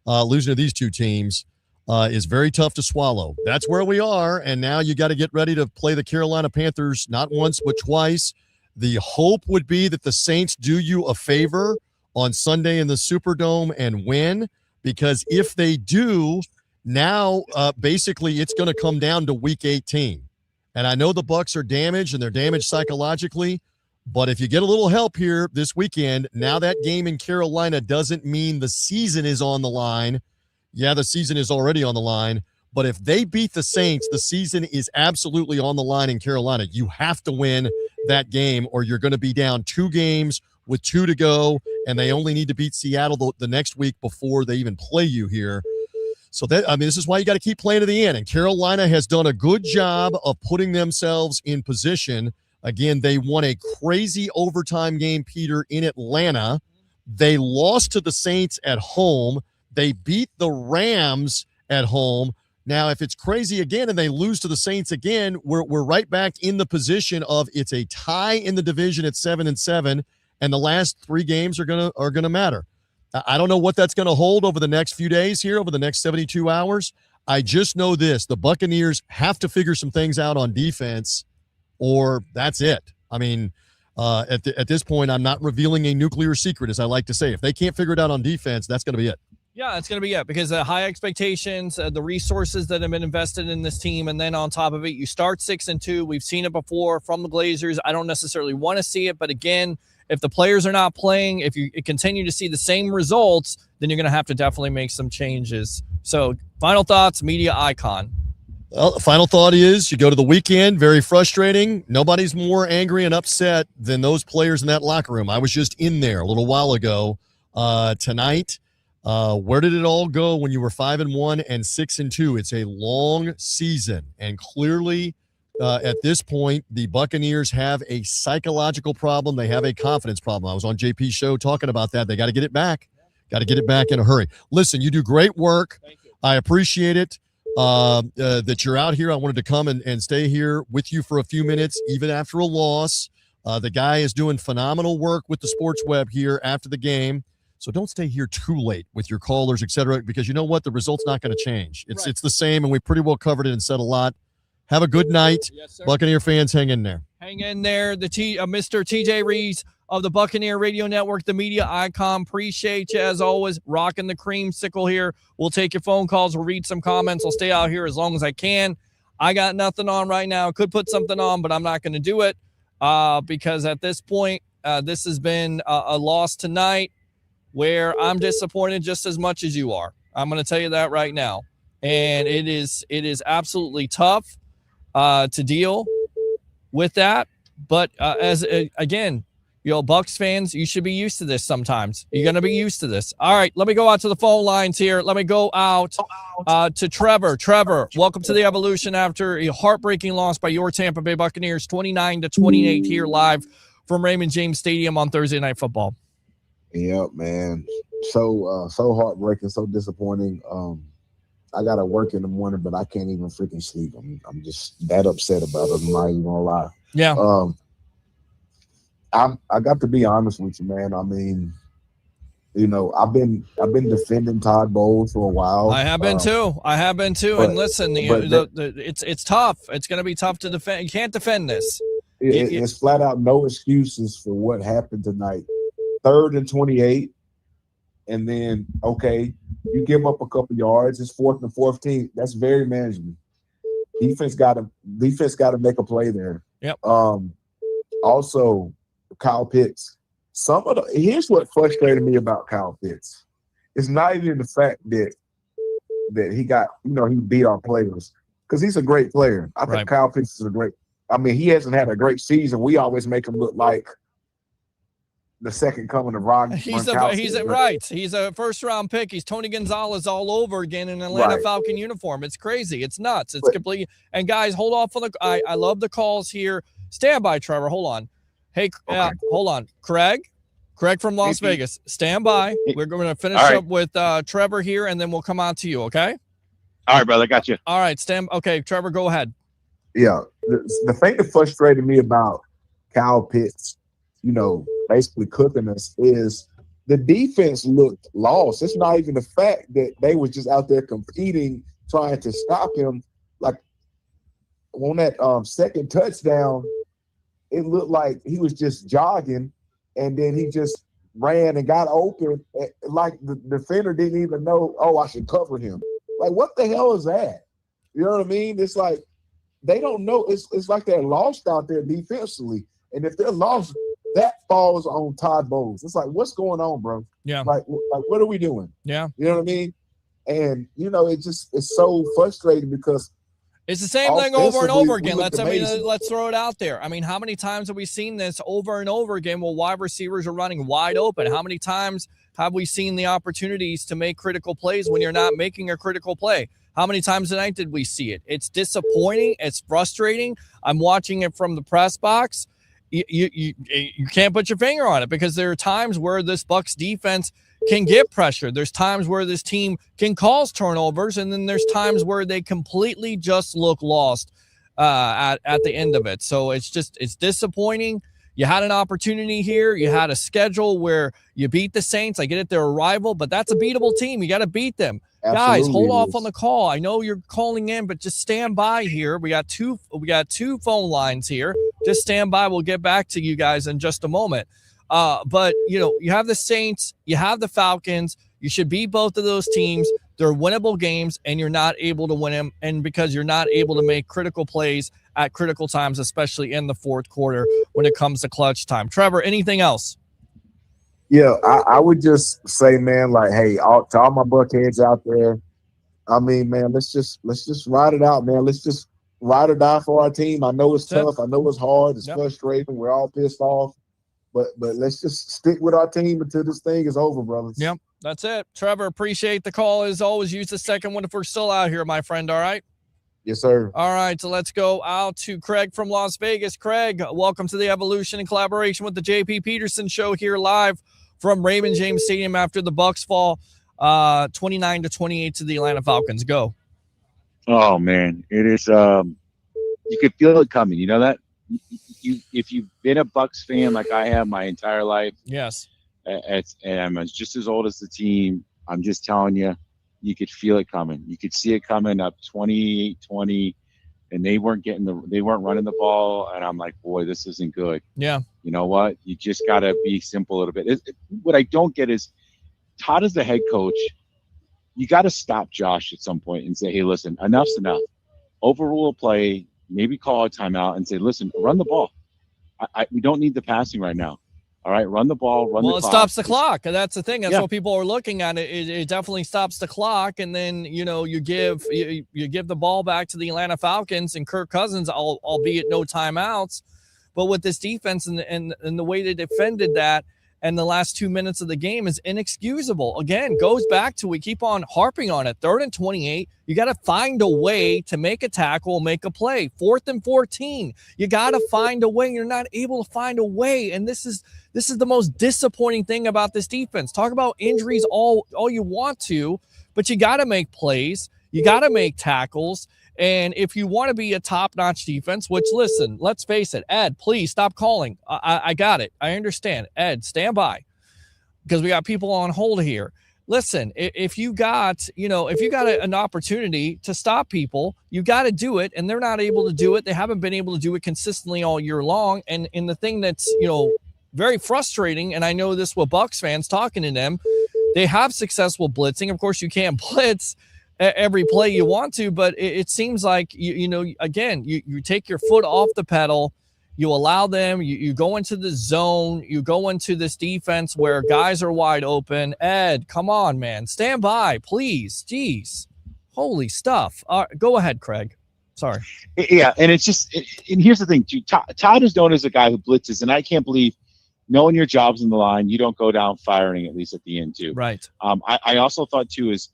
Losing to these 2 teams is very tough to swallow. That's where we are. And now you got to get ready to play the Carolina Panthers, not once, but twice. The hope would be that the Saints do you a favor on Sunday in the Superdome and win, because if they do, now basically it's going to come down to week 18. And I know the Bucs are damaged and they're damaged psychologically, but if you get a little help here this weekend, now that game in Carolina doesn't mean the season is on the line. Yeah, the season is already on the line, but if they beat the Saints, the season is absolutely on the line in Carolina. You have to win that game or you're going to be down 2 games with 2 to go, and they only need to beat Seattle the next week before they even play you here. So this is why you got to keep playing to the end. And Carolina has done a good job of putting themselves in position. Again, they won a crazy overtime game, Peter, in Atlanta. They lost to the Saints at home. They beat the Rams at home. Now, if it's crazy again and they lose to the Saints again, we're right back in the position of it's a tie in the division at 7-7. And the last 3 games are gonna matter. I don't know what that's going to hold over the next few days here, over the next 72 hours. I just know this: the Buccaneers have to figure some things out on defense, or that's it. I mean, at this point, I'm not revealing a nuclear secret, as I like to say. If they can't figure it out on defense, that's going to be it.
Yeah, it's going to be it, because the high expectations, the resources that have been invested in this team, and then on top of it, you start 6-2. We've seen it before from the Glazers. I don't necessarily want to see it, but again, if the players are not playing, if you continue to see the same results, then you're going to have to definitely make some changes. So, final thoughts, media icon.
Well, the final thought is you go to the weekend, very frustrating. Nobody's more angry and upset than those players in that locker room. I was just in there a little while ago. Tonight, where did it all go when you were 5-1 and 6-2? It's a long season, and clearly at this point, the Buccaneers have a psychological problem. They have a confidence problem. I was on JP's show talking about that. They got to get it back. Got to get it back in a hurry. Listen, you do great work. I appreciate it that you're out here. I wanted to come and stay here with you for a few minutes, even after a loss. The guy is doing phenomenal work with the Sports Web here after the game. So don't stay here too late with your callers, et cetera, because you know what? The result's not going to change. It's the same, and we pretty well covered it and said a lot. Have a good night. Yes, Buccaneer fans, hang in there.
Hang in there. Mr. TJ Reeves of the Buccaneer Radio Network, the media icon. Appreciate you, as always, rocking the creamsicle here. We'll take your phone calls. We'll read some comments. I'll stay out here as long as I can. I got nothing on right now. Could put something on, but I'm not going to do it because at this point, this has been a loss tonight where I'm disappointed just as much as you are. I'm going to tell you that right now. And it is absolutely tough to deal with that. But again, Bucs fans, you should be used to this sometimes. You're going to be used to this. All right, let me go out to the phone lines here. Let me go out to Trevor. Trevor, welcome to the Evolution after a heartbreaking loss by your Tampa Bay Buccaneers, 29-28 here live from Raymond James Stadium on Thursday Night Football.
Yep, man. So heartbreaking, so disappointing. I gotta work in the morning, but I can't even freaking sleep. I'm just that upset about it. I'm not even gonna lie.
Yeah.
I got to be honest with you, man. I mean, I've been defending Todd Bowles for a while.
I have been too. And listen, it's tough. It's going to be tough to defend. You can't defend this.
It's flat out no excuses for what happened tonight. 3rd and 28, and then you give up a couple yards. It's 4th and 14. That's very manageable. Defense got to make a play there.
Yep.
Also, Kyle Pitts. Here's what frustrated me about Kyle Pitts. It's not even the fact that that he got, he beat our players because he's a great player. I think
Right.
Kyle Pitts is a great. I mean, he hasn't had a great season. We always make him look like the second coming of Ron.
He's
Gronkowski,
right. He's a first round pick. He's Tony Gonzalez all over again in an Atlanta
Right.
Falcon uniform. It's crazy. It's nuts. It's
But-
complete. And guys, hold off on the. I love the calls here. Stand by, Trevor. Hold on. Hey,
Okay.
hold on, Craig from Las
JP.
Vegas. Stand by. We're going to finish
All right.
up with Trevor here, and then we'll come on to you. Okay.
All right, brother. Got you.
All right. Okay, Trevor, go ahead.
Yeah, the thing that frustrated me about Kyle Pitts, basically cooking us is the defense looked lost. It's not even the fact that they were just out there competing, trying to stop him. Like on that second touchdown, it looked like he was just jogging, and then he just ran and got open. Like the defender didn't even know, oh, I should cover him. Like, what the hell is that? You know what I mean? It's like they don't know. It's like they're lost out there defensively. And if they're lost, that falls on Todd Bowles. It's like, what's going on, bro?
Yeah.
Like what are we doing?
Yeah.
You know what I mean? And it's so frustrating because
It's the same thing over and
offensively,
over
we
again.
looked amazing.
Let's throw it out there. I mean, how many times have we seen this over and over again where wide receivers are running wide open? How many times have we seen the opportunities to make critical plays when you're not making a critical play? How many times tonight did we see it? It's disappointing. It's frustrating. I'm watching it from the press box. You can't put your finger on it because there are times where this Bucs defense can get pressure. There's times where this team can cause turnovers, and then there's times where they completely just look lost at the end of it. So it's disappointing. You had an opportunity here. You had a schedule where you beat the Saints. I get it, they're a rival, but that's a beatable team. You got to beat them.
Absolutely
Guys, hold
it
off
is.
on the call. I know you're calling in, but just stand by here. We got two phone lines here. Just stand by. We'll get back to you guys in just a moment. But you have the Saints, you have the Falcons. You should beat both of those teams. They're winnable games, and you're not able to win them. And because you're not able to make critical plays at critical times, especially in the fourth quarter when it comes to clutch time. Trevor, anything else?
Yeah, I would just say, man, like, hey, to all my Buckheads out there, I mean, man, let's just ride it out, man. Let's just ride or die for our team. I know it's tough. I know it's hard. It's frustrating. We're all pissed off. But let's just stick with our team until this thing is over, brothers.
Yep, that's it. Trevor, appreciate the call. As always, use the second one if we're still out here, my friend, all right?
Yes, sir.
All right, so let's go out to Craig from Las Vegas. Craig, welcome to the Evolution in collaboration with the JP Peterson Show here live from Raymond James Stadium after the Bucs fall 29-28 to the Atlanta Falcons. Go.
Oh man, it is. You could feel it coming. You know that. If you've been a Bucs fan like I have my entire life,
Yes.
and I'm just as old as the team, I'm just telling you, you could feel it coming. You could see it coming up 28-20, and they weren't running the ball, and I'm like, boy, this isn't good.
Yeah.
You know what? You just got to be simple a little bit. What I don't get is Todd is the head coach. You got to stop Josh at some point and say, hey, listen, enough's enough. Overrule a play, maybe call a timeout and say, listen, run the ball. We don't need the passing right now. All right, run the ball, run the clock.
Well, it stops the clock. That's the thing. That's
Yeah.
what people are looking at. It definitely stops the clock. And then, you give the ball back to the Atlanta Falcons and Kirk Cousins, albeit no timeouts. But with this defense and the way they defended that and the last 2 minutes of the game is inexcusable. Again, goes back to, we keep on harping on it. 3rd and 28, you got to find a way to make a tackle, make a play. 4th and 14, you got to find a way. You're not able to find a way. And this is the most disappointing thing about this defense. Talk about injuries all you want to, but you got to make plays. You got to make tackles. And if you want to be a top-notch defense, which, listen, let's face it, Ed, please stop calling. I got it. I understand. Ed, stand by because we got people on hold here. Listen, if you got an opportunity to stop people, you got to do it, and they're not able to do it. They haven't been able to do it consistently all year long. And the thing that's, very frustrating, and I know this with Bucs fans talking to them, they have successful blitzing. Of course, you can't blitz every play you want to, but it seems like you take your foot off the pedal, you allow them, you go into the zone, you go into this defense where guys are wide open. Ed, come on, man, stand by, please. Jeez. Holy stuff. Go ahead, Craig. Sorry.
Yeah, and it's just and here's the thing, too. Todd is known as a guy who blitzes, and I can't believe, knowing your job's in the line, you don't go down firing at least at the end, too.
Right.
I also thought, too, is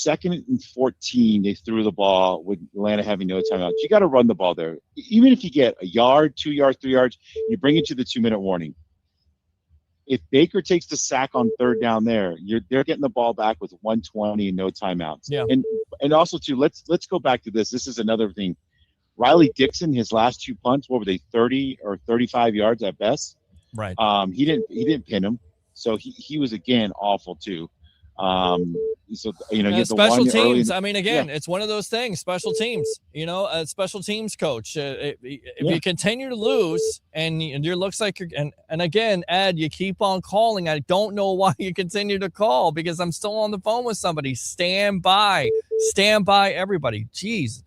2nd and 14, they threw the ball with Atlanta having no timeouts. You got to run the ball there. Even if you get a yard, 2 yards, 3 yards, you bring it to the 2-minute warning. If Baker takes the sack on 3rd down there, they're getting the ball back with 1:20 and no timeouts.
Yeah.
And also, too, let's go back to this. This is another thing. Riley Dixon, his last 2 punts, what were they, 30 or 35 yards at best?
Right.
He didn't pin him, so he was again awful too. So you know,
special teams. I mean, again, it's one of those things. Special teams. You know, a special teams coach. If you continue to lose, and it looks like you're, and again, Ed, you keep on calling. I don't know why you continue to call, because I'm still on the phone with somebody. Stand by, everybody. Jeez.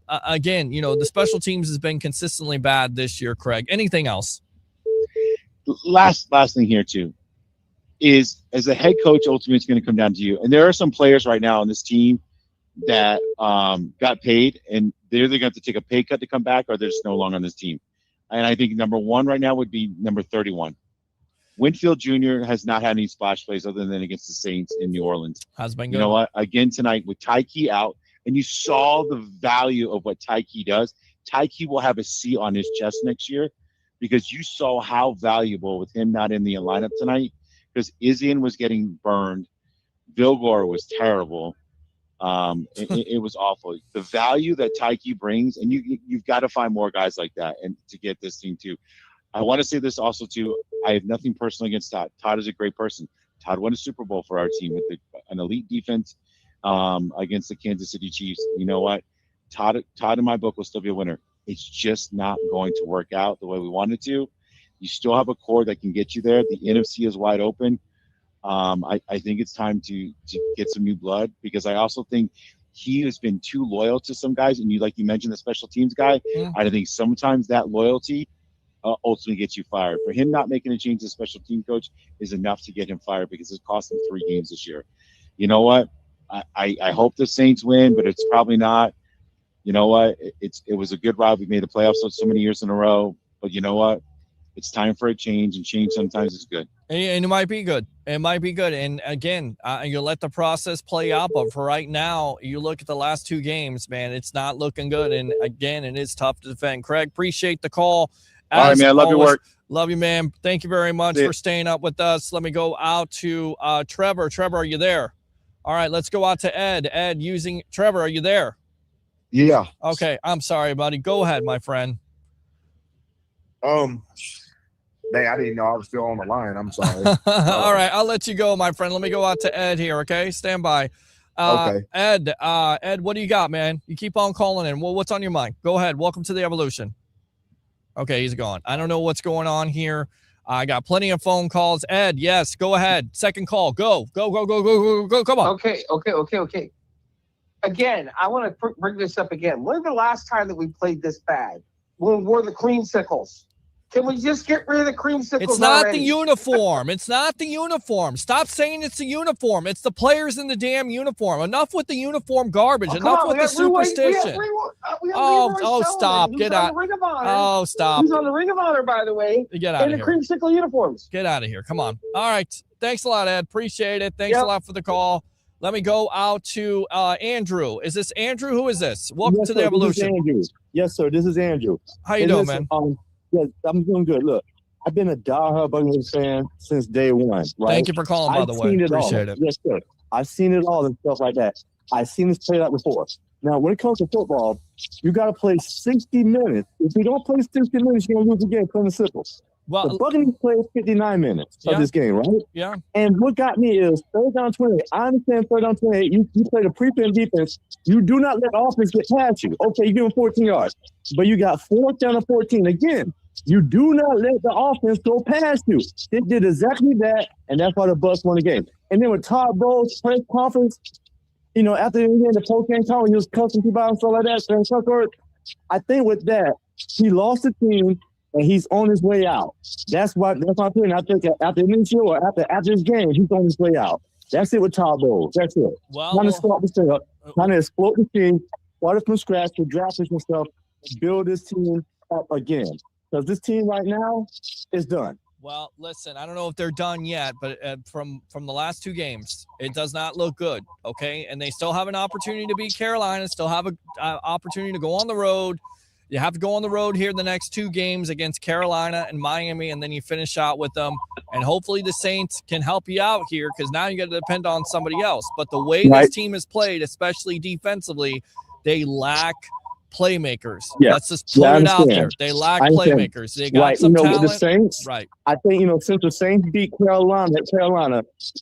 Again, you know, the special teams has been consistently bad this year. Craig, anything else?
Last thing here too is, as a head coach, ultimately it's going to come down to you. And there are some players right now on this team that got paid, and they're either going to have to take a pay cut to come back, or they're just no longer on this team. And I think number 1 right now would be number 31. Winfield Jr. has not had any splash plays other than against the Saints in New Orleans.
Has been good.
You know what? Again tonight with Tyke out, and you saw the value of what Tyke does. Tyke will have a C on his chest next year, because you saw how valuable with him not in the lineup tonight, because Izzian was getting burned. Vilgore was terrible. It was awful. The value that Tyke brings, and you've got to find more guys like that, and to get this team too. I want to say this also too. I have nothing personal against Todd. Todd is a great person. Todd won a Super Bowl for our team with an elite defense against the Kansas City Chiefs. You know what? Todd in my book will still be a winner. It's just not going to work out the way we want it to. You still have a core that can get you there. The NFC is wide open. I think it's time to get some new blood, because I also think he has been too loyal to some guys. And like you mentioned, the special teams guy.
Yeah.
I think sometimes that loyalty ultimately gets you fired. For him not making a change as special team coach is enough to get him fired, because it cost him 3 games this year. You know what? I hope the Saints win, but it's probably not. You know what? It was a good ride. We made the playoffs so many years in a row. But you know what? It's time for a change, and change sometimes is good.
And it might be good. It might be good. And again, you let the process play out. But for right now, you look at the last 2 games, man, it's not looking good. And again, it is tough to defend. Craig, appreciate the call.
All right, man. I love your work.
Love you, man. Thank you very much for staying up with us. Let me go out to Trevor. Trevor, are you there? All right, let's go out to Ed. Ed, Trevor, are you there?
Yeah.
Okay, I'm sorry, buddy. Go ahead, my friend.
Dang, I didn't know I was still on the line. I'm sorry.
All right, I'll let you go, my friend. Let me go out to Ed here, okay? Stand by.
Okay.
Ed, what do you got, man? You keep on calling in. Well, what's on your mind? Go ahead. Welcome to the Evolution. Okay, he's gone. I don't know what's going on here. I got plenty of phone calls. Ed, yes, go ahead. Second call. Go. Come on.
Okay. Again, I want to bring this up again. When the last time that we played this bad? When we wore the creamsicles. Can we just get rid of the creamsicles?
It's not
already?
the uniform. It's not the uniform. Stop saying it's the uniform. It's the players in the damn uniform. Enough with the uniform garbage. Enough with the superstition. Stop. Get out. Oh, stop.
He's on the Ring of Honor, by the way.
Get out of here.
In the creamsicle uniforms.
Get out of here. Come on. All right. Thanks a lot, Ed. Appreciate it. Thanks a lot for the call. Let me go out to Andrew. Is this Andrew? Who is this? Welcome to the Evolution.
Yes, sir. This is Andrew.
How you doing, man?
Yes, I'm doing good. Look, I've been a diehard Buccaneers fan since day one. Right?
Thank you for calling, by the way. Appreciate it.
Yes, sir. I've seen it all and stuff like that. I've seen this played out before. Now, when it comes to football, you got to play 60 minutes. If you don't play 60 minutes, you're going to lose the game, plain and simple.
Well,
the Buccaneers played 59 minutes of this game, right?
Yeah.
And what got me is 3rd down 28. I understand 3rd down 28. You play the pre-pin defense. You do not let the offense get past you. Okay, you give them 14 yards. But you got 4th down to 14. Again, you do not let the offense go past you. They did exactly that, and that's why the Bucs won the game. And then with Todd Bowles' press conference, you know, after the post-game conference, he was cussing people out and stuff like that. I think with that, he lost the team, and he's on his way out. That's my opinion. I think after this year or after this game, he's on his way out. That's it with Todd Bowles. That's it. Trying to start the thing up, trying to explode the team, start it from scratch with draft picks and stuff, build this team up again. Because this team right now is done.
Well, listen, I don't know if they're done yet, but from the last two games, it does not look good, okay? And they still have an opportunity to beat Carolina, still have an opportunity to go on the road. You have to go on the road here the next two games against Carolina and Miami, and then you finish out with them. And hopefully the Saints can help you out here because now you got to depend on somebody else. But the way this team is played, especially defensively, they lack playmakers.
Yeah.
Let's just put it out there. They lack playmakers. They got some talent.
With the Saints, I think, since the Saints beat Carolina,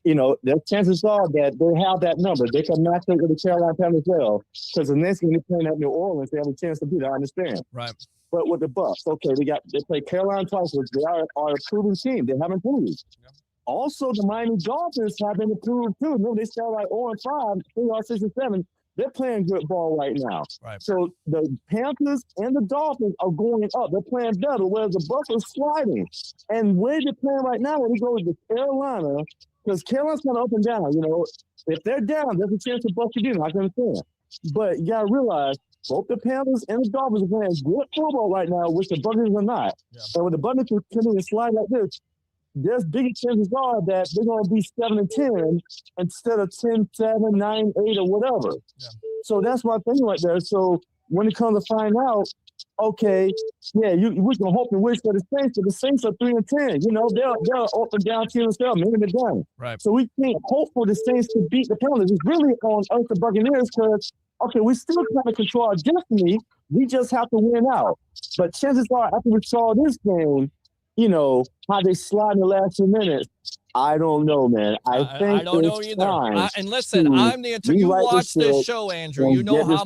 their chances are that they have that number. They can match up with the Carolina Panthers as well. Because the next game they're playing at New Orleans, they have a chance to beat it. I understand.
Right.
But with the Bucs, they play Carolina twice, which they are a proven team. They haven't improved. Yeah. Also, the Miami Dolphins have been improved too. Remember, they started like 0-5, 3-6-7. They're playing good ball right now.
Right.
So the Panthers and the Dolphins are going up. They're playing better, whereas the Bucs are sliding. And where they're playing right now, when we go to Carolina, because Carolina's kind of up and down, if they're down, there's a chance the Bucs could do. I can understand. But you got to realize both the Panthers and the Dolphins are playing good football right now, which the Buccaneers are not. Yeah. And when the Buccaneers continue to slide like this, there's bigger chances are that they're going to be 7-10 instead of 10-7, 9-8, or whatever. Yeah. So that's my thing right there. So when it comes to find out, we can hope and wish for the Saints, but the Saints are 3-10. They're up and down team themselves, maybe they're down.
Right.
So we can't hope for the Saints to beat the Panthers. It's really on us, the Buccaneers, because we still trying to control our destiny. We just have to win out. But chances are, after we saw this game, how they slide in the last 2 minutes. I don't know, man. I don't know either.
And listen, I'm the attorney. You watch this show, Andrew. You know how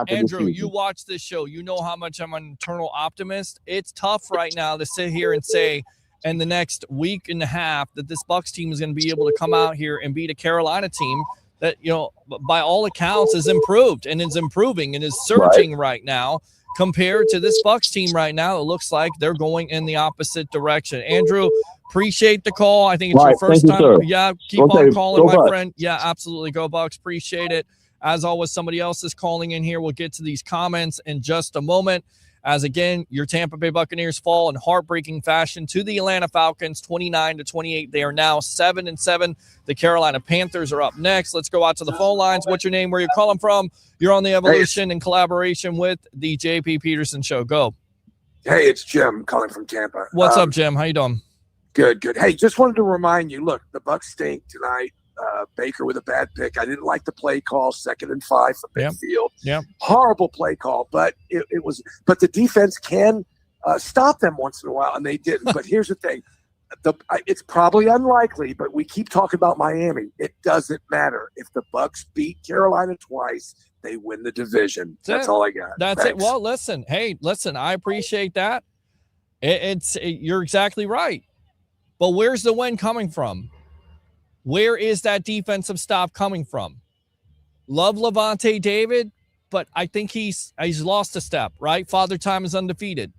Andrew. You watch this show. You know how much I'm an eternal optimist. It's tough right now to sit here and say, in the next week and a half, that this Bucs team is going to be able to come out here and beat a Carolina team that by all accounts is improved and is improving and is surging right now. Compared to this Bucs team right now, it looks like they're going in the opposite direction. Andrew, appreciate the call. I think it's your first time.
Sir.
Yeah, keep on calling, my friend. Yeah, absolutely. Go Bucs. Appreciate it. As always, somebody else is calling in here. We'll get to these comments in just a moment. As again, your Tampa Bay Buccaneers fall in heartbreaking fashion to the Atlanta Falcons, 29-28. They are now 7-7. The Carolina Panthers are up next. Let's go out to the phone lines. What's your name? Where you calling from? You're on the Evolution in collaboration with the JP Peterson Show. Go.
Hey, it's Jim calling from Tampa.
What's up, Jim? How you doing?
Good. Hey, just wanted to remind you. Look, the Bucs stink tonight. Baker with a bad pick. I didn't like the play call, 2nd and 5 for big field.
Yeah,
horrible play call, but it was. But the defense can stop them once in a while, and they didn't. But here's the thing: it's probably unlikely, but we keep talking about Miami. It doesn't matter if the Bucs beat Carolina twice; they win the division. That's all I got.
That's it. Well, listen. I appreciate that. You're exactly right. But where's the win coming from? Where is that defensive stop coming from? Love Levante David, but I think he's lost a step, right? Father Time is undefeated.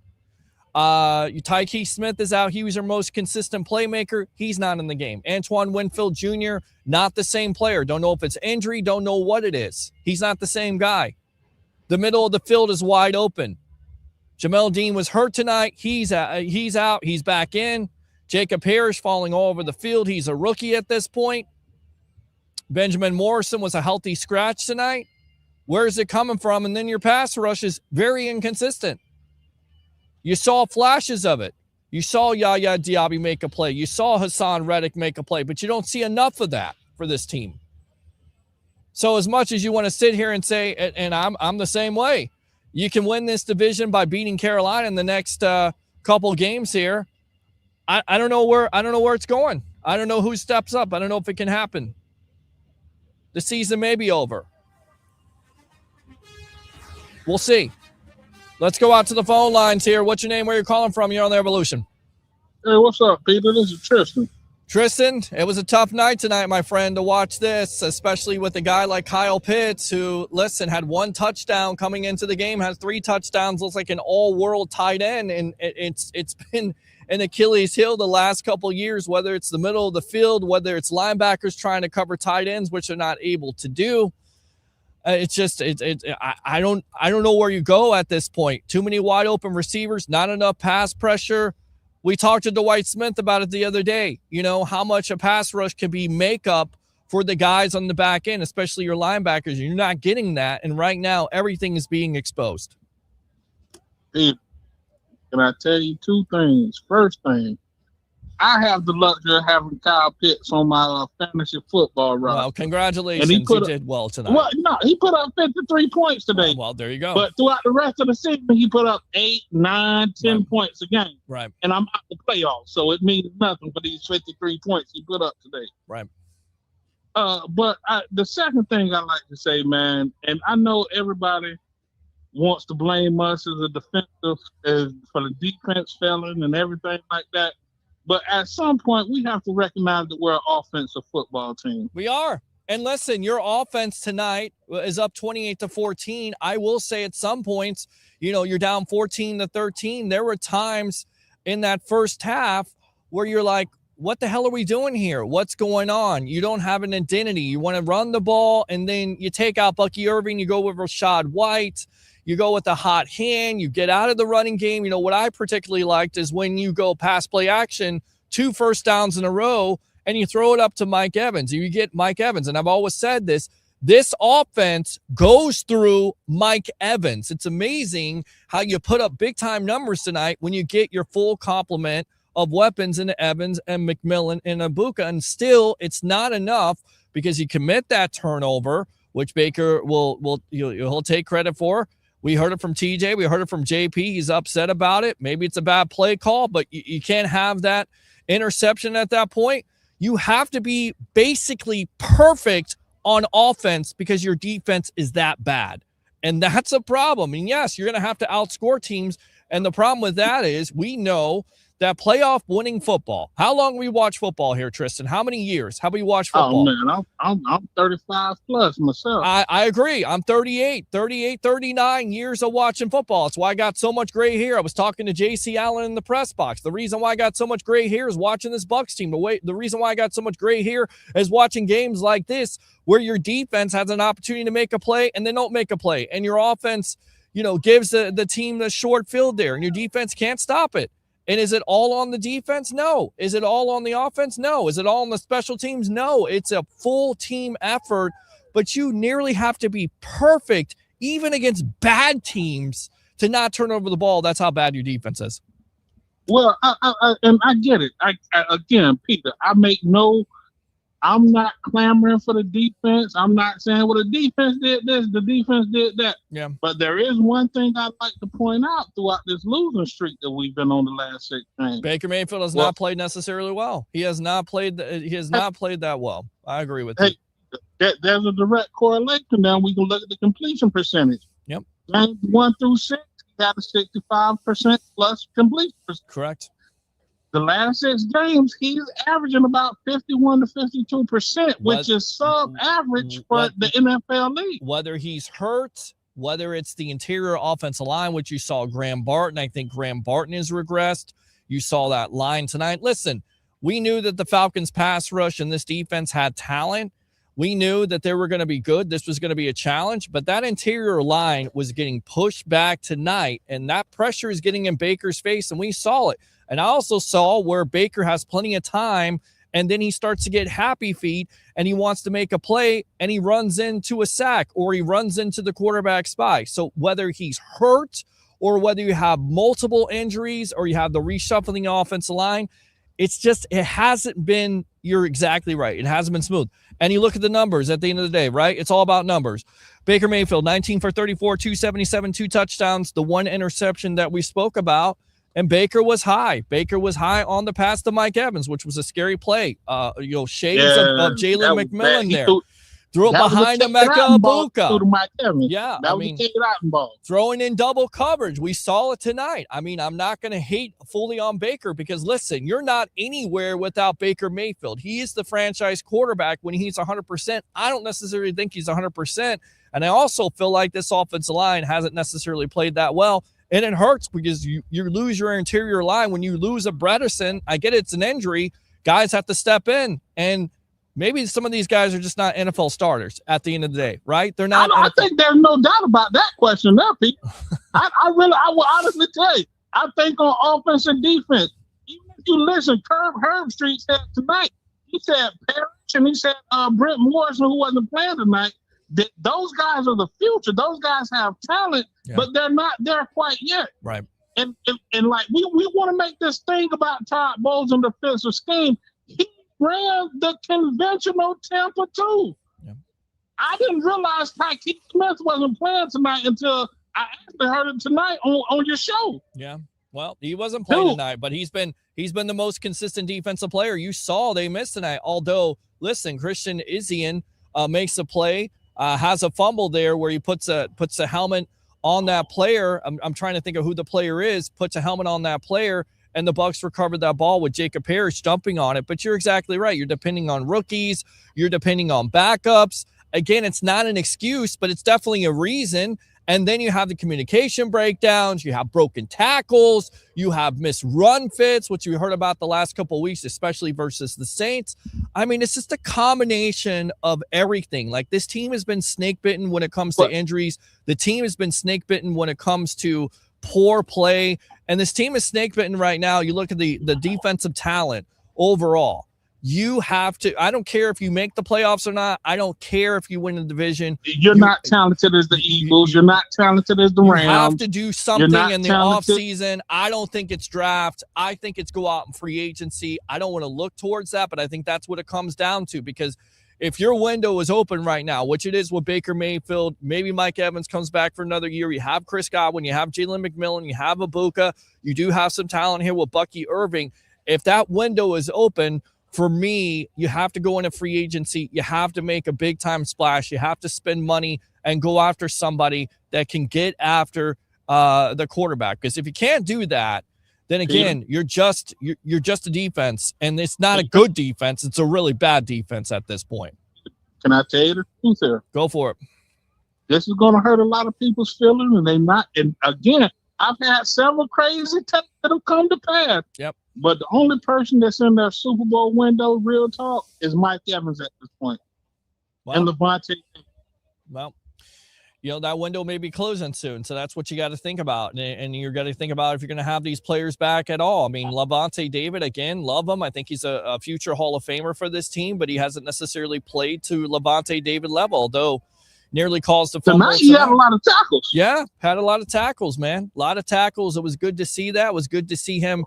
Tyke Smith is out. He was our most consistent playmaker. He's not in the game. Antoine Winfield Jr., not the same player. Don't know if it's injury. Don't know what it is. He's not the same guy. The middle of the field is wide open. Jamel Dean was hurt tonight. He's out. He's back in. Jacob Harris falling all over the field. He's a rookie at this point. Benjamin Morrison was a healthy scratch tonight. Where's it coming from? And then your pass rush is very inconsistent. You saw flashes of it. You saw Yaya Diaby make a play. You saw Hassan Reddick make a play, but you don't see enough of that for this team. So as much as you want to sit here and say, and I'm the same way, you can win this division by beating Carolina in the next couple games here. I don't know where it's going. I don't know who steps up. I don't know if it can happen. The season may be over. We'll see. Let's go out to the phone lines here. What's your name? Where you're calling from? You're on the Evolution.
Hey, what's up, Peter? This is Tristan.
Tristan, it was a tough night tonight, my friend, to watch this, especially with a guy like Kyle Pitts who, listen, had 1 touchdown coming into the game, has 3 touchdowns, looks like an all-world tight end, and it's been an Achilles heel the last couple of years, whether it's the middle of the field, whether it's linebackers trying to cover tight ends, which they're not able to do. I don't know where you go at this point. Too many wide open receivers, not enough pass pressure. We talked to Dwight Smith about it the other day. You know, how much a pass rush can be makeup for the guys on the back end, especially your linebackers. You're not getting that. And right now, everything is being exposed.
Hey, can I tell you 2 things? First thing, I have the luxury of having Kyle Pitts on my fantasy football roster.
Well, congratulations.
And he
did well tonight.
Well, no, he put up 53 points today.
Well, there you go.
But throughout the rest of the season, he put up 8, 9, 10 points a game.
Right.
And I'm out the playoffs, so it means nothing for these 53 points he put up today.
Right.
But the second thing I like to say, man, and I know everybody wants to blame us as a defensive, for the defense failing and everything like that. But at some point, we have to recognize that we're an offensive football team.
We are. And listen, your offense tonight is up 28-14. I will say at some points, you know, you're down 14-13. There were times in that first half where you're like, what the hell are we doing here? What's going on? You don't have an identity. You want to run the ball, and then you take out Bucky Irving. You go with Rashad White. You go with a hot hand. You get out of the running game. You know, what I particularly liked is when you go pass play action, 2 first downs in a row, and you throw it up to Mike Evans. You get Mike Evans. And I've always said this offense goes through Mike Evans. It's amazing how you put up big-time numbers tonight when you get your full complement of weapons into Evans and McMillan and Abuka. And still, it's not enough because you commit that turnover, which Baker he'll take credit for. We heard it from TJ. We heard it from JP. He's upset about it. Maybe it's a bad play call, but you can't have that interception at that point. You have to be basically perfect on offense because your defense is that bad. And that's a problem. And yes, you're going to have to outscore teams. And the problem with that is we know that playoff winning football. How long we watch football here, Tristan? How many years have we watched football?
Oh, man, I'm 35 plus myself.
I agree. I'm 38, 39 years of watching football. That's why I got so much gray hair. I was talking to J.C. Allen in the press box. The reason why I got so much gray hair is watching this Bucs team. The reason why I got so much gray hair is watching games like this where your defense has an opportunity to make a play and they don't make a play. And your offense, you know, gives the team the short field there, and your defense can't stop it. And is it all on the defense? No. Is it all on the offense? No. Is it all on the special teams? No. It's a full team effort, but you nearly have to be perfect, even against bad teams, to not turn over the ball. That's how bad your defense is.
Well, I get it. Again, Peter, I'm not clamoring for the defense. I'm not saying, well, the defense did this, the defense did that.
Yeah.
But there is one thing I'd like to point out throughout this losing streak that we've been on the last 6 games.
Baker Mayfield has not played necessarily well. He has not played that well. I agree with you.
There's a direct correlation. Now we can look at the completion percentage.
Yep.
Games 1 through 6, he had a 65% plus completion percentage.
Correct.
The last 6 games, he's averaging about 51 to 52%, which is sub-average for the NFL league.
Whether he's hurt, whether it's the interior offensive line, which you saw Graham Barton. I think Graham Barton has regressed. You saw that line tonight. Listen, we knew that the Falcons pass rush and this defense had talent. We knew that they were going to be good. This was going to be a challenge, but that interior line was getting pushed back tonight, and that pressure is getting in Baker's face, and we saw it. And I also saw where Baker has plenty of time, and then he starts to get happy feet, and he wants to make a play, and he runs into a sack, or he runs into the quarterback spy. So whether he's hurt or whether you have multiple injuries or you have the reshuffling offensive line, it's just, it hasn't been, you're exactly right. It hasn't been smooth. And you look at the numbers at the end of the day, right? It's all about numbers. Baker Mayfield, 19 for 34, 277, 2 touchdowns, the 1 interception that we spoke about. And Baker was high. Baker was high on the pass to Mike Evans, which was a scary play. Shades of Jalen McMillan there. Threw it
That was a
behind
Cade
Emeka
Otton ball
Ibuka.
through to Mike Evans.
Yeah,
That was a Cade Otton ball.
Throwing in double coverage. We saw it tonight. I mean, I'm not going to hate fully on Baker because, listen, you're not anywhere without Baker Mayfield. He is the franchise quarterback when he's 100%. I don't necessarily think he's 100%. And I also feel like this offensive line hasn't necessarily played that well. And it hurts because you lose your interior line. When you lose a Bredesen, I get it's an injury. Guys have to step in. And maybe some of these guys are just not NFL starters at the end of the day, right? They're not.
I think there's no doubt about that question there, Pete. I will honestly tell you, I think on offense and defense, even if you listen, Herb Street said tonight, he said Parrish and he said Brent Morrison, who wasn't playing tonight, that those guys are the future. Those guys have talent, but they're not there quite yet.
Right.
And like we want to make this thing about Todd Bowles and defensive scheme. He ran the conventional Tampa too. Yeah. I didn't realize Tykeem Smith wasn't playing tonight until I actually heard it tonight on your show.
Yeah. Well, he wasn't playing tonight, but he's been the most consistent defensive player. You saw they missed tonight. Although, listen, Christian Izien makes a play, has a fumble there where he puts a helmet on that player. I'm trying to think of who the player is. Puts a helmet on that player. And the Bucs recovered that ball with Jacob Parrish jumping on it. But you're exactly right. You're depending on rookies. You're depending on backups. Again, it's not an excuse, but it's definitely a reason. And then you have the communication breakdowns. You have broken tackles. You have missed run fits, which you heard about the last couple of weeks, especially versus the Saints. I mean, it's just a combination of everything. Like, this team has been snake bitten when it comes to injuries. The team has been snake bitten when it comes to poor play. And this team is snake bitten right now. You look at the defensive talent overall. You have to, I don't care if you make the playoffs or not. I don't care if you win the division.
You're not talented as the Eagles. You're not talented as the Rams.
You have to do something in the offseason. I don't think it's draft. I think it's go out in free agency. I don't want to look towards that, but I think that's what it comes down to, because if your window is open right now, which it is with Baker Mayfield, maybe Mike Evans comes back for another year. You have Chris Godwin, you have Jalen McMillan, you have Ibuka, you do have some talent here with Bucky Irving. If that window is open, for me, you have to go into free agency. You have to make a big-time splash. You have to spend money and go after somebody that can get after the quarterback. Because if you can't do that, then again, you're just a defense, and it's not a good defense. It's a really bad defense at this point.
Can I tell you the truth here?
Go for it.
This is going to hurt a lot of people's feelings, and they not. And again, I've had several crazy takes that have come to pass.
Yep.
But the only person that's in their Super Bowl window, real talk, is Mike Evans at this point.
Well,
and Levante.
Well, you know, that window may be closing soon. So that's what you got to think about. And you're going to think about if you're going to have these players back at all. I mean, Levante David, again, love him. I think he's a future Hall of Famer for this team, but he hasn't necessarily played to Levante David level, although nearly caused a fumble.
Tonight he had a lot of tackles.
Yeah, had a lot of tackles, man. A lot of tackles. It was good to see that. It was good to see him,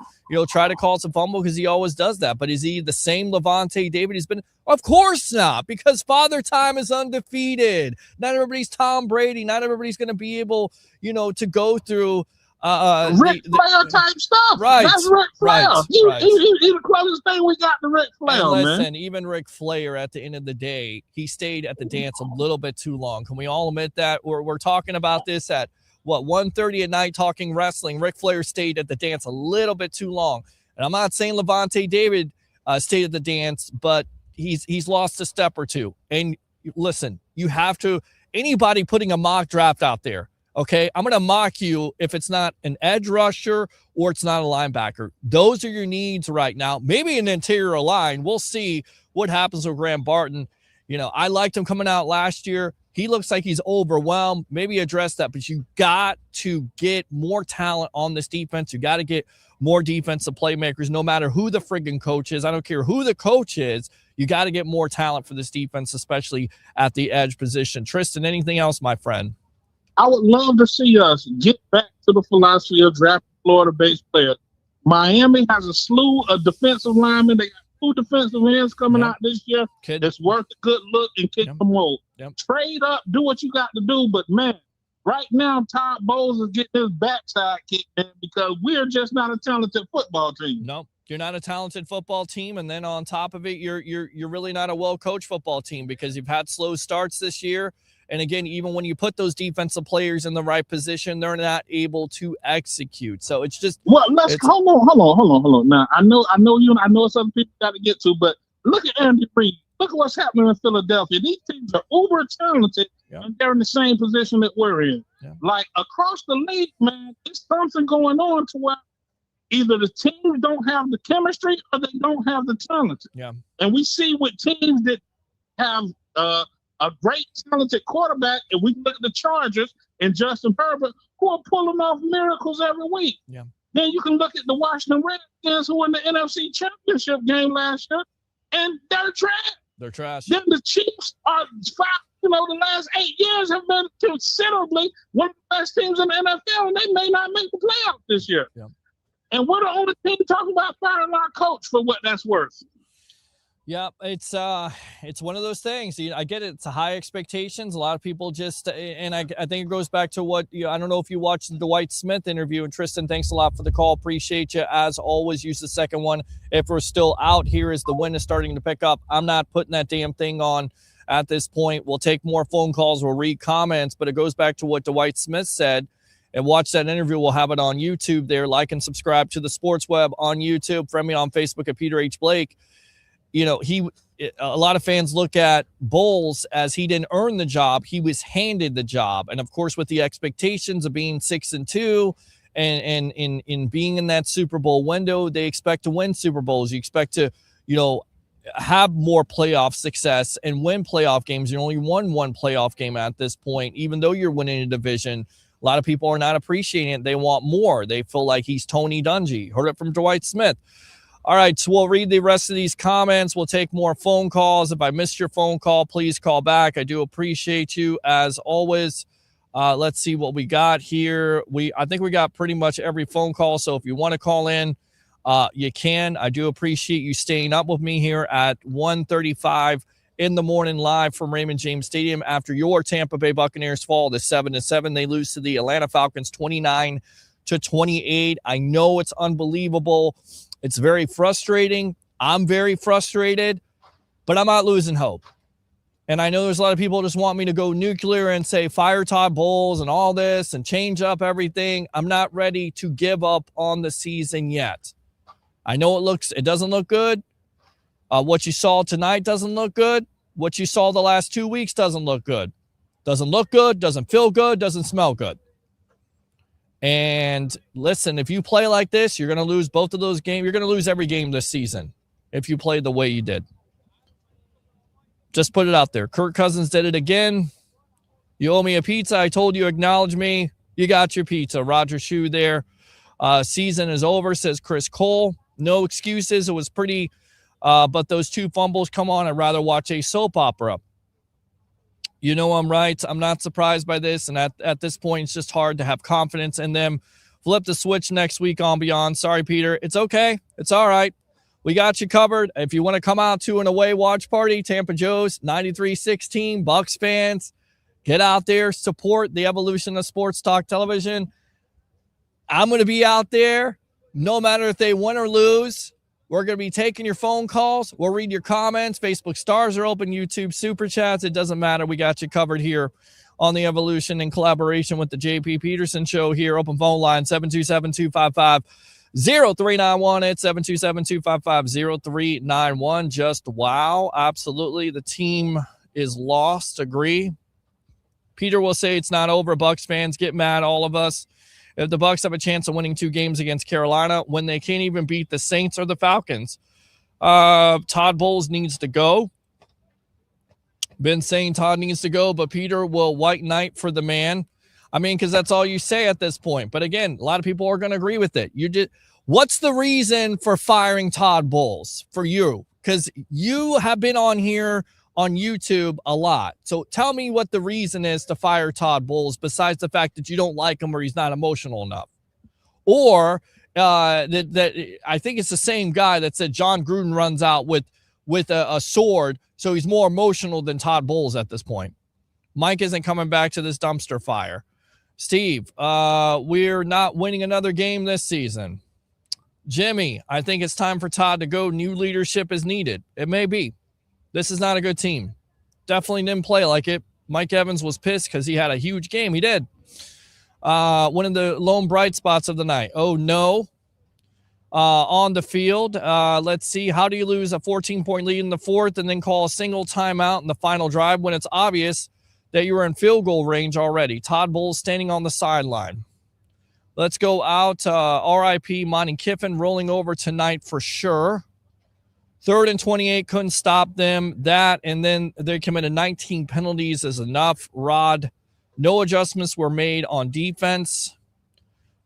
try to cause a fumble because he always does that. But is he the same Levante David he's been? Of course not, because Father Time is undefeated. Not everybody's Tom Brady. Not everybody's going to be able, to go through
Ric Flair type stuff.
Right.
That's Ric Flair. He's the closest thing we got to Ric Flair,
and listen,
man.
Even Ric Flair, at the end of the day, he stayed at the dance a little bit too long. Can we all admit that? We're talking about this at 1:30 at night, talking wrestling. Ric Flair stayed at the dance a little bit too long. And I'm not saying Levante David stayed at the dance, but he's lost a step or two. And listen, you have to, anybody putting a mock draft out there, okay, I'm going to mock you if it's not an edge rusher or it's not a linebacker. Those are your needs right now. Maybe an interior line. We'll see what happens with Graham Barton. I liked him coming out last year. He looks like he's overwhelmed. Maybe address that, but you got to get more talent on this defense. You got to get more defensive playmakers, no matter who the friggin' coach is. I don't care who the coach is. You got to get more talent for this defense, especially at the edge position. Tristan, anything else, my friend?
I would love to see us get back to the philosophy of drafting Florida-based players. Miami has a slew of defensive linemen. They got 2 defensive ends coming out this year. It's worth a good look and kick them old. Trade up, do what you got to do, but man, Right now, Todd Bowles is getting his backside kicked in because we're just not a talented football team.
No, you're not a talented football team, and then on top of it, you're really not a well-coached football team because you've had slow starts this year. And again, even when you put those defensive players in the right position, they're not able to execute. So it's just
hold on. Now I know it's other people got to get to, but look at Andy Reid. Look at what's happening in Philadelphia. These teams are uber talented, and they're in the same position that we're in. Yeah. Like across the league, man, it's something going on to where either the teams don't have the chemistry or they don't have the talent.
Yeah.
And we see with teams that have a great talented quarterback, and we look at the Chargers and Justin Herbert, who are pulling off miracles every week.
Yeah.
Then you can look at the Washington Redskins, who were in the NFC Championship game last year, and they're trash.
They're trash.
Then the Chiefs are the last 8 years have been considerably one of the best teams in the NFL, and they may not make the playoffs this year.
Yeah.
And we're the only team talking about firing our coach for what that's worth.
Yeah, it's one of those things. I get it. It's high expectations. A lot of people just, and I think it goes back to what, I don't know if you watched the Dwight Smith interview. And Tristan, thanks a lot for the call. Appreciate you. As always, use the second one. If we're still out here as the wind is starting to pick up, I'm not putting that damn thing on at this point. We'll take more phone calls. We'll read comments. But it goes back to what Dwight Smith said. And watch that interview. We'll have it on YouTube there. Like and subscribe to the Sports Web on YouTube. Friend me on Facebook at Peter H. Blake. A lot of fans look at Bowles as he didn't earn the job. He was handed the job. And of course, with the expectations of being 6-2 and in being in that Super Bowl window, they expect to win Super Bowls. You expect to, have more playoff success and win playoff games. You only won one playoff game at this point, even though you're winning a division. A lot of people are not appreciating it. They want more. They feel like he's Tony Dungy. Heard it from Dwight Smith. All right, so we'll read the rest of these comments. We'll take more phone calls. If I missed your phone call, please call back. I do appreciate you as always. Let's see what we got here. I think we got pretty much every phone call. So if you want to call in, you can. I do appreciate you staying up with me here at 1:35 in the morning live from Raymond James Stadium after your Tampa Bay Buccaneers fall to 7-7. They lose to the Atlanta Falcons 29-28. I know it's unbelievable. It's very frustrating. I'm very frustrated, but I'm not losing hope. And I know there's a lot of people who just want me to go nuclear and say fire Todd Bowles and all this and change up everything. I'm not ready to give up on the season yet. I know it doesn't look good. What you saw tonight doesn't look good. What you saw the last 2 weeks doesn't look good. Doesn't look good, doesn't feel good, doesn't smell good. And listen, if you play like this, you're going to lose both of those games. You're going to lose every game this season if you play the way you did. Just put it out there. Kirk Cousins did it again. You owe me a pizza. I told you, acknowledge me. You got your pizza. Roger Shue there. Season is over, says Chris Cole. No excuses. It was pretty, but those two fumbles, come on. I'd rather watch a soap opera. You know I'm right. I'm not surprised by this. And at this point, it's just hard to have confidence in them. Flip the switch next week on Beyond. Sorry, Peter. It's okay. It's all right. We got you covered. If you want to come out to an away watch party, Tampa Joe's 93-16, Bucs fans, get out there, support the evolution of sports talk television. I'm going to be out there no matter if they win or lose. We're going to be taking your phone calls. We'll read your comments. Facebook stars are open, YouTube super chats. It doesn't matter. We got you covered here on the Evolution in collaboration with the JP Peterson Show here. Open phone line 727-255-0391. It's 727-255-0391. Just wow. Absolutely. The team is lost. Agree. Peter will say it's not over. Bucs fans get mad. All of us. If the Bucs have a chance of winning 2 games against Carolina when they can't even beat the Saints or the Falcons, Todd Bowles needs to go. Been saying Todd needs to go, but Peter will white knight for the man. I mean, because that's all you say at this point. But again, a lot of people are going to agree with it. What's the reason for firing Todd Bowles for you? Because you have been on here on YouTube a lot. So tell me what the reason is to fire Todd Bowles besides the fact that you don't like him or he's not emotional enough. Or that I think it's the same guy that said John Gruden runs out with a sword, so he's more emotional than Todd Bowles at this point. Mike isn't coming back to this dumpster fire. Steve, we're not winning another game this season. Jimmy, I think it's time for Todd to go. New leadership is needed. It may be. This is not a good team. Definitely didn't play like it. Mike Evans was pissed because he had a huge game. He did. One of the lone bright spots of the night. Oh, no. On the field, let's see. How do you lose a 14-point lead in the fourth and then call a single timeout in the final drive when it's obvious that you were in field goal range already? Todd Bowles standing on the sideline. Let's go out. RIP Monty Kiffin rolling over tonight for sure. 3rd and 28, couldn't stop them. That, and then they committed 19 penalties is enough. Rod, no adjustments were made on defense.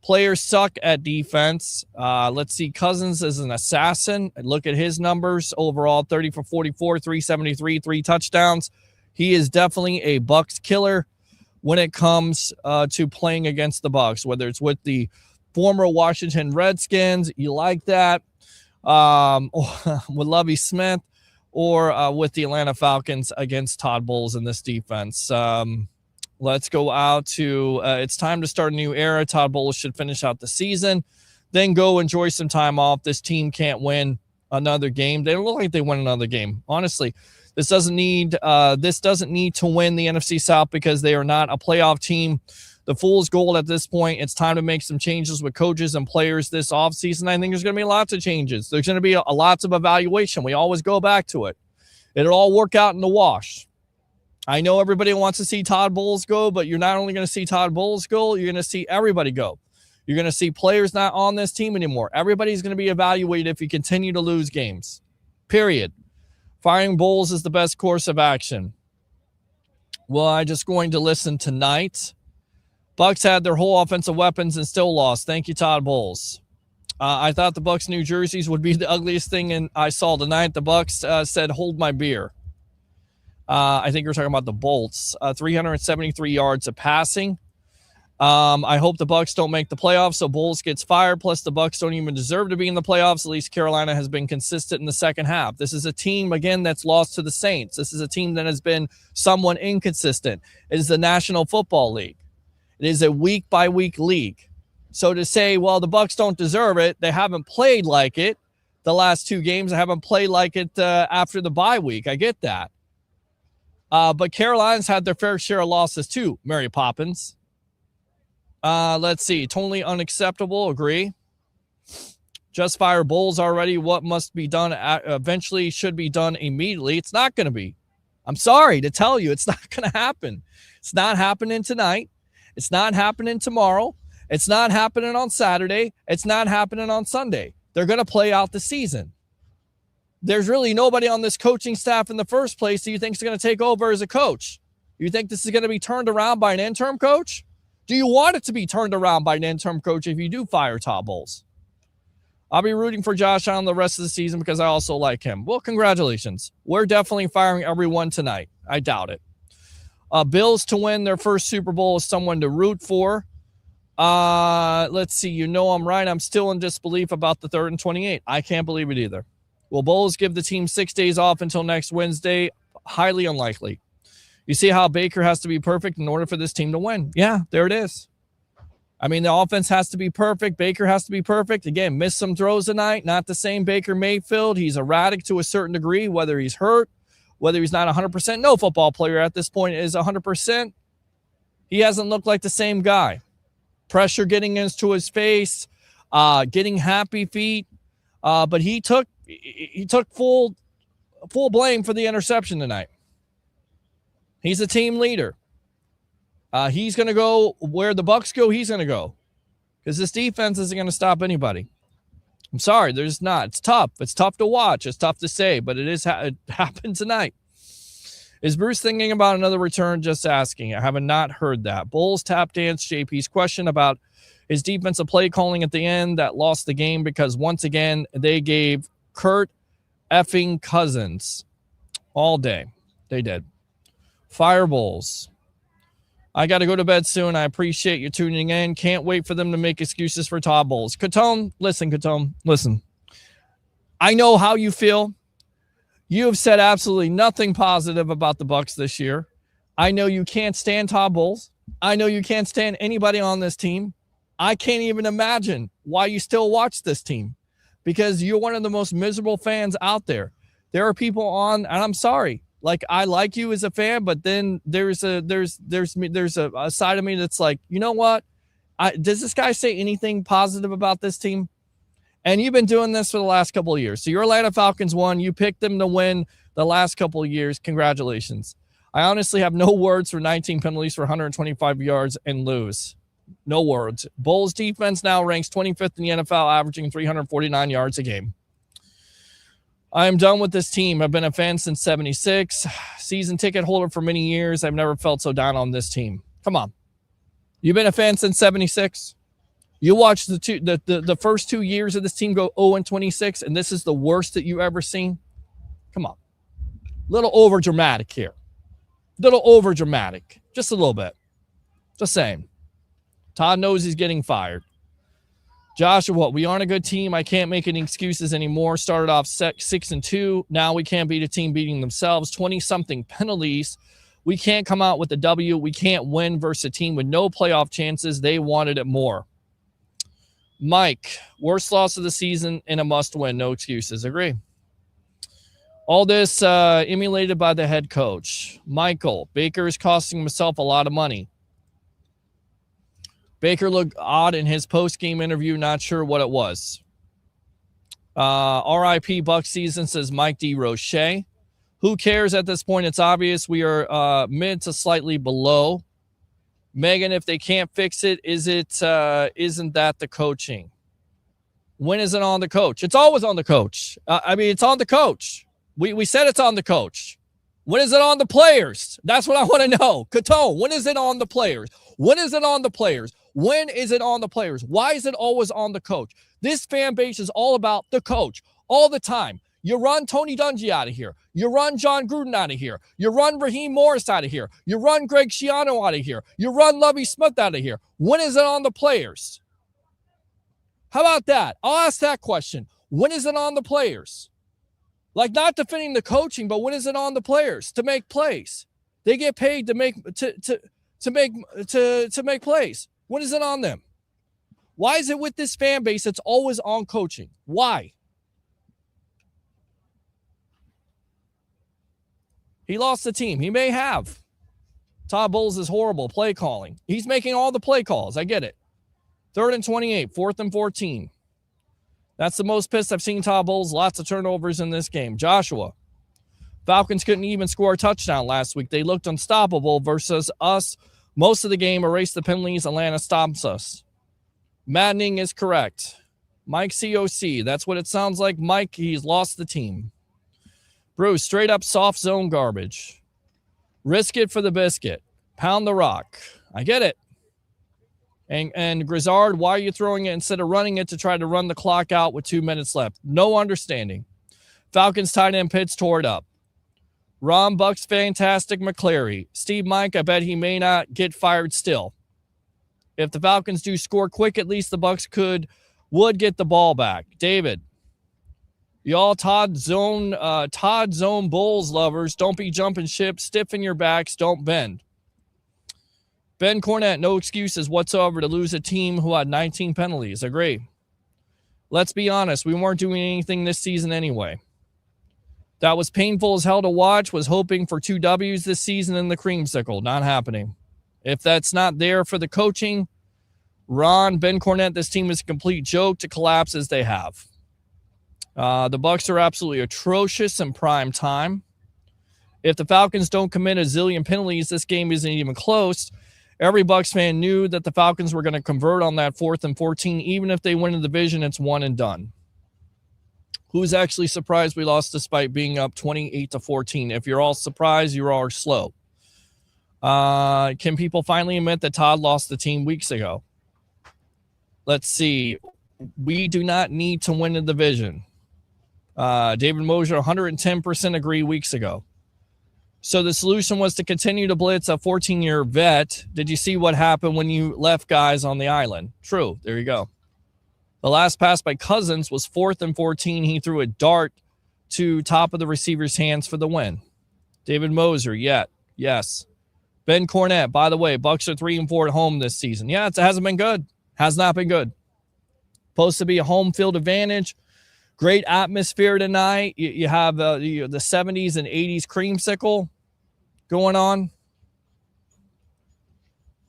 Players suck at defense. Let's see. Cousins is an assassin. Look at his numbers. Overall, 30 for 44, 373, 3 touchdowns. He is definitely a Bucs killer when it comes to playing against the Bucs, whether it's with the former Washington Redskins, you like that, with Lovie Smith, or with the Atlanta Falcons against Todd Bowles in this defense. Let's go out to it's time to start a new era. Todd Bowles should finish out the season, then go enjoy some time off. This team can't win another game. They don't look like they win another game. Honestly, this doesn't need to win the NFC South because they are not a playoff team. The fool's gold at this point. It's time to make some changes with coaches and players this offseason. I think there's going to be lots of changes. There's going to be lots of evaluation. We always go back to it. It'll all work out in the wash. I know everybody wants to see Todd Bowles go, but you're not only going to see Todd Bowles go, you're going to see everybody go. You're going to see players not on this team anymore. Everybody's going to be evaluated if you continue to lose games. Period. Firing Bowles is the best course of action. Well, I'm just going to listen tonight. Bucs had their whole offensive weapons and still lost. Thank you, Todd Bowles. I thought the Bucs New Jerseys would be the ugliest thing and I saw tonight. The Bucs said, hold my beer. I think you're talking about the Bolts. 373 yards of passing. I hope the Bucs don't make the playoffs, so Bowles gets fired. Plus, the Bucs don't even deserve to be in the playoffs. At least Carolina has been consistent in the second half. This is a team, again, that's lost to the Saints. This is a team that has been somewhat inconsistent. It is the National Football League. It is a week-by-week league. So to say, well, the Bucs don't deserve it, they haven't played like it the last 2 games. They haven't played like it after the bye week. I get that. But Carolina's had their fair share of losses too, Mary Poppins. Let's see. Totally unacceptable. Agree. Just fire Bowles already. What must be done eventually should be done immediately. It's not going to be. I'm sorry to tell you, it's not going to happen. It's not happening tonight. It's not happening tomorrow. It's not happening on Saturday. It's not happening on Sunday. They're going to play out the season. There's really nobody on this coaching staff in the first place that you think is going to take over as a coach. You think this is going to be turned around by an interim coach? Do you want it to be turned around by an interim coach if you do fire Todd Bowles? I'll be rooting for Josh Allen the rest of the season because I also like him. Well, congratulations. We're definitely firing everyone tonight. I doubt it. Bills to win their first Super Bowl is someone to root for. Let's see. You know I'm right. I'm still in disbelief about the 3rd and 28. I can't believe it either. Will Bowles give the team 6 days off until next Wednesday? Highly unlikely. You see how Baker has to be perfect in order for this team to win. Yeah, there it is. I mean, the offense has to be perfect. Baker has to be perfect. Again, missed some throws tonight. Not the same Baker Mayfield. He's erratic to a certain degree, whether he's hurt, whether he's not 100%. No football player at this point is 100%. He hasn't looked like the same guy. Pressure getting into his face, getting happy feet. But he took full blame for the interception tonight. He's a team leader. He's going to go where the Bucs go. He's going to go because this defense isn't going to stop anybody. I'm sorry, there's not. It's tough. It's tough to watch. It's tough to say, but it happened tonight. Is Bruce thinking about another return? Just asking. I have not heard that. Bowles tap dance JP's question about his defensive play calling at the end that lost the game because once again they gave Kirk effing Cousins all day. They did. Fire Bowles. I got to go to bed soon. I appreciate you tuning in. Can't wait for them to make excuses for Todd Bowles. Katone, listen. I know how you feel. You have said absolutely nothing positive about the Bucs this year. I know you can't stand Todd Bowles. I know you can't stand anybody on this team. I can't even imagine why you still watch this team, because you're one of the most miserable fans out there. There are people on, and I'm sorry, like I like you as a fan, but then there's a side of me that's like, you know what? Does this guy say anything positive about this team? And you've been doing this for the last couple of years. So your Atlanta Falcons won. You picked them to win the last couple of years. Congratulations. I honestly have no words for 19 penalties for 125 yards and lose. No words. Bulls defense now ranks 25th in the NFL, averaging 349 yards a game. I am done with this team. I've been a fan since 76. Season ticket holder for many years. I've never felt so down on this team. Come on. You've been a fan since 76? You watched the first 2 years of this team go 0-26, and this is the worst that you ever seen? Come on. Little over dramatic here. Little over dramatic. Just a little bit. Just saying. Todd knows he's getting fired. Joshua, we aren't a good team. I can't make any excuses anymore. Started off 6-2. Now we can't beat a team beating themselves. 20-something penalties. We can't come out with a W. We can't win versus a team with no playoff chances. They wanted it more. Mike, worst loss of the season and a must-win. No excuses. Agree. All this emulated by the head coach. Michael, Baker is costing himself a lot of money. Baker looked odd in his post-game interview. Not sure what it was. RIP Bucs season, says Mike D. Roche. Who cares at this point? It's obvious we are mid to slightly below. Megan, if they can't fix it, isn't that the coaching? When is it on the coach? It's always on the coach. It's on the coach. We said it's on the coach. When is it on the players? That's what I want to know. Catone, when is it on the players? When is it on the players? When is it on the players? Why is it always on the coach? This fan base is all about the coach all the time. You run Tony Dungy out of here. You run John Gruden out of here. You run Raheem Morris out of here. You run Greg Schiano out of here. You run Lovie Smith out of here. When is it on the players? How about that? I'll ask that question. When is it on the players? Like, not defending the coaching, but when is it on the players to make plays? They get paid to make plays. When is it on them? Why is it with this fan base it's always on coaching? Why? He lost the team. He may have. Todd Bowles is horrible play calling. He's making all the play calls. I get it. 3rd and 28, 4th and 14. That's the most pissed I've seen Todd Bowles. Lots of turnovers in this game. Joshua, Falcons couldn't even score a touchdown last week. They looked unstoppable versus us. Most of the game erased the penalties. Atlanta stops us. Maddening is correct. Mike COC, that's what it sounds like. Mike, he's lost the team. Bruce, straight up soft zone garbage. Risk it for the biscuit. Pound the rock. I get it. And Grizzard, why are you throwing it instead of running it to try to run the clock out with 2 minutes left? No understanding. Falcons tight end Pitts tore it up. Ron Bucks, fantastic. McCleary. Steve Mike, I bet he may not get fired still. If the Falcons do score quick, at least the Bucks would get the ball back. David, y'all Todd Zone Bulls lovers, don't be jumping ship. Stiffen your backs. Don't bend. Ben Cornett, no excuses whatsoever to lose a team who had 19 penalties. Agree. Let's be honest. We weren't doing anything this season anyway. That was painful as hell to watch. Was hoping for 2 W's this season in the creamsicle. Not happening. If that's not there for the coaching, Ron, Ben Cornett, this team is a complete joke to collapse as they have. The Bucs are absolutely atrocious in prime time. If the Falcons don't commit a zillion penalties, this game isn't even close. Every Bucs fan knew that the Falcons were going to convert on that 4th and 14. Even if they win the division, it's one and done. Who's actually surprised we lost despite being up 28-14? If you're all surprised, you are slow. Can people finally admit that Todd lost the team weeks ago? Let's see. We do not need to win the division. David Mosier, 110% agree weeks ago. So the solution was to continue to blitz a 14-year vet. Did you see what happened when you left guys on the island? True. There you go. The last pass by Cousins was 4th and 14. He threw a dart to top of the receiver's hands for the win. David Moser, yes. Ben Cornett, by the way, Bucs are 3-4 at home this season. Yeah, it hasn't been good. Has not been good. Supposed to be a home field advantage. Great atmosphere tonight. You have the 70s and 80s creamsicle going on.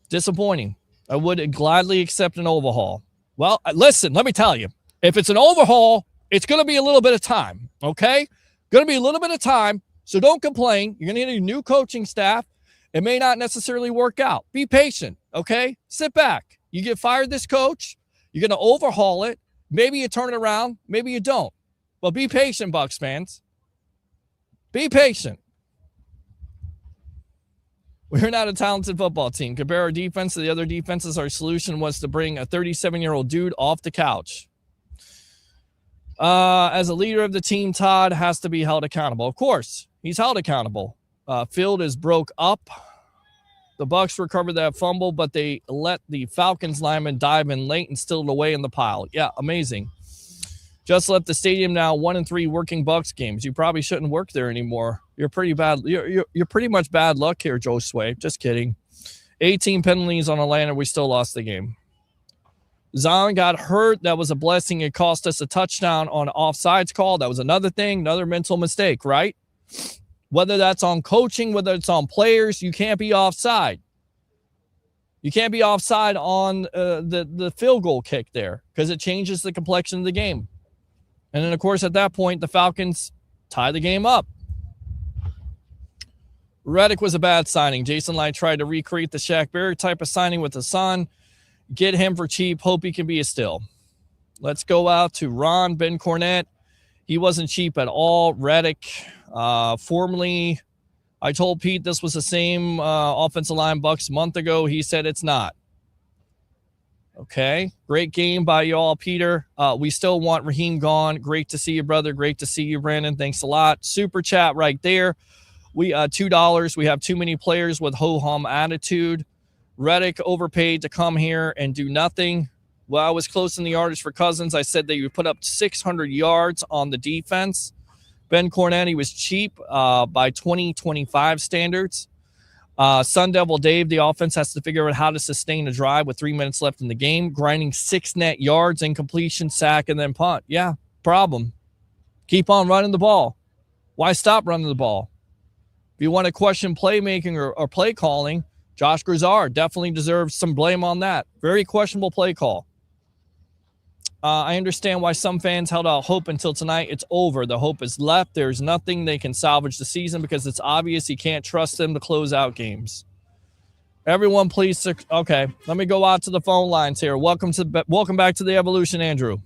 Disappointing. I would gladly accept an overhaul. Well, listen, let me tell you. If it's an overhaul, it's going to be a little bit of time, okay? Going to be a little bit of time, so don't complain. You're going to need a new coaching staff. It may not necessarily work out. Be patient, okay? Sit back. You get fired this coach. You're going to overhaul it. Maybe you turn it around. Maybe you don't. But be patient, Bucs fans. Be patient. We're not a talented football team. Compare our defense to the other defenses. Our solution was to bring a 37-year-old dude off the couch. As a leader of the team, Todd has to be held accountable. Of course, he's held accountable. Field is broke up. The Bucs recovered that fumble, but they let the Falcons lineman dive in late and steal it away in the pile. Yeah, amazing. Just left the stadium now, 1-3 working Bucs games. You probably shouldn't work there anymore. You're pretty bad. You're pretty much bad luck here, Joe Sway. Just kidding. 18 penalties on Atlanta. We still lost the game. Zion got hurt. That was a blessing. It cost us a touchdown on an offsides call. That was another thing, another mental mistake, right? Whether that's on coaching, whether it's on players, you can't be offside. You can't be offside on the field goal kick there because it changes the complexion of the game. And then, of course, at that point, the Falcons tie the game up. Reddick was a bad signing. Jason Light tried to recreate the Shaq Barrett type of signing with the Sun. Get him for cheap. Hope he can be a steal. Let's go out to Ron Ben Cornett. He wasn't cheap at all. Reddick, formerly, I told Pete this was the same offensive line Bucs a month ago. He said it's not. Okay, great game by y'all, Peter. We still want Raheem gone. Great to see you, brother. Great to see you, Brandon. Thanks a lot. Super chat right there. We $2. We have too many players with ho-hum attitude. Reddick overpaid to come here and do nothing. Well, I was close in the yardage for Cousins. I said they would put up 600 yards on the defense. Ben Cornett, he was cheap by 2025 standards. Sun Devil Dave, the offense has to figure out how to sustain a drive with 3 minutes left in the game, grinding 6 net yards, incompletion, sack, and then punt. Yeah, problem. Keep on running the ball. Why stop running the ball? If you want to question playmaking or play calling, Josh Grizzard definitely deserves some blame on that. Very questionable play call. I understand why some fans held out hope until tonight. It's over. The hope is left. There's nothing they can salvage the season because it's obvious you can't trust them to close out games. Everyone, please. Okay, let me go out to the phone lines here. Welcome back to the Evolution, Andrew.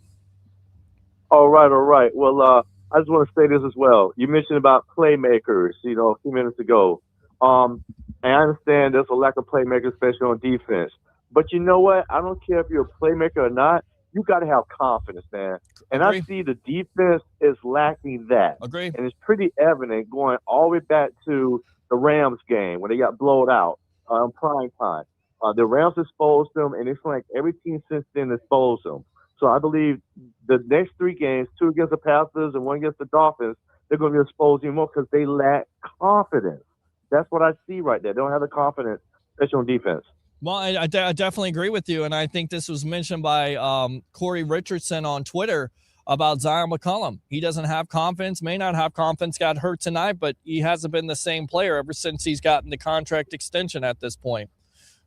All right. Well, I just want to say this as well. You mentioned about playmakers, a few minutes ago. And I understand there's a lack of playmakers, especially on defense. But you know what? I don't care if you're a playmaker or not. You got to have confidence, man. And I see the defense is lacking that.
Agree.
And it's pretty evident going all the way back to the Rams game when they got blown out on prime time. The Rams exposed them, and it's like every team since then exposed them. So I believe the next 3 games, 2 against the Panthers and 1 against the Dolphins, they're going to be exposed even more because they lack confidence. That's what I see right there. They don't have the confidence, especially on defense.
Well, I definitely agree with you, and I think this was mentioned by Corey Richardson on Twitter about Zion McCollum. He doesn't have confidence, may not have confidence, got hurt tonight, but he hasn't been the same player ever since he's gotten the contract extension at this point.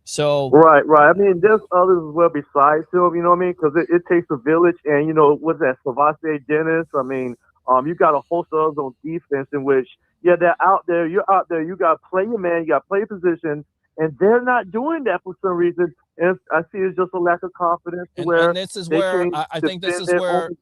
So
Right. I mean, there's others as well besides him, you know what I mean? Because it takes a village, and, what's that, Savassi Dennis? I mean, you got a host of others on defense in which, they're out there. You're out there. You got to play your man. You got to play your position. And they're not doing that for some reason. And I see it's just a lack of confidence
and this is where I think this is where
and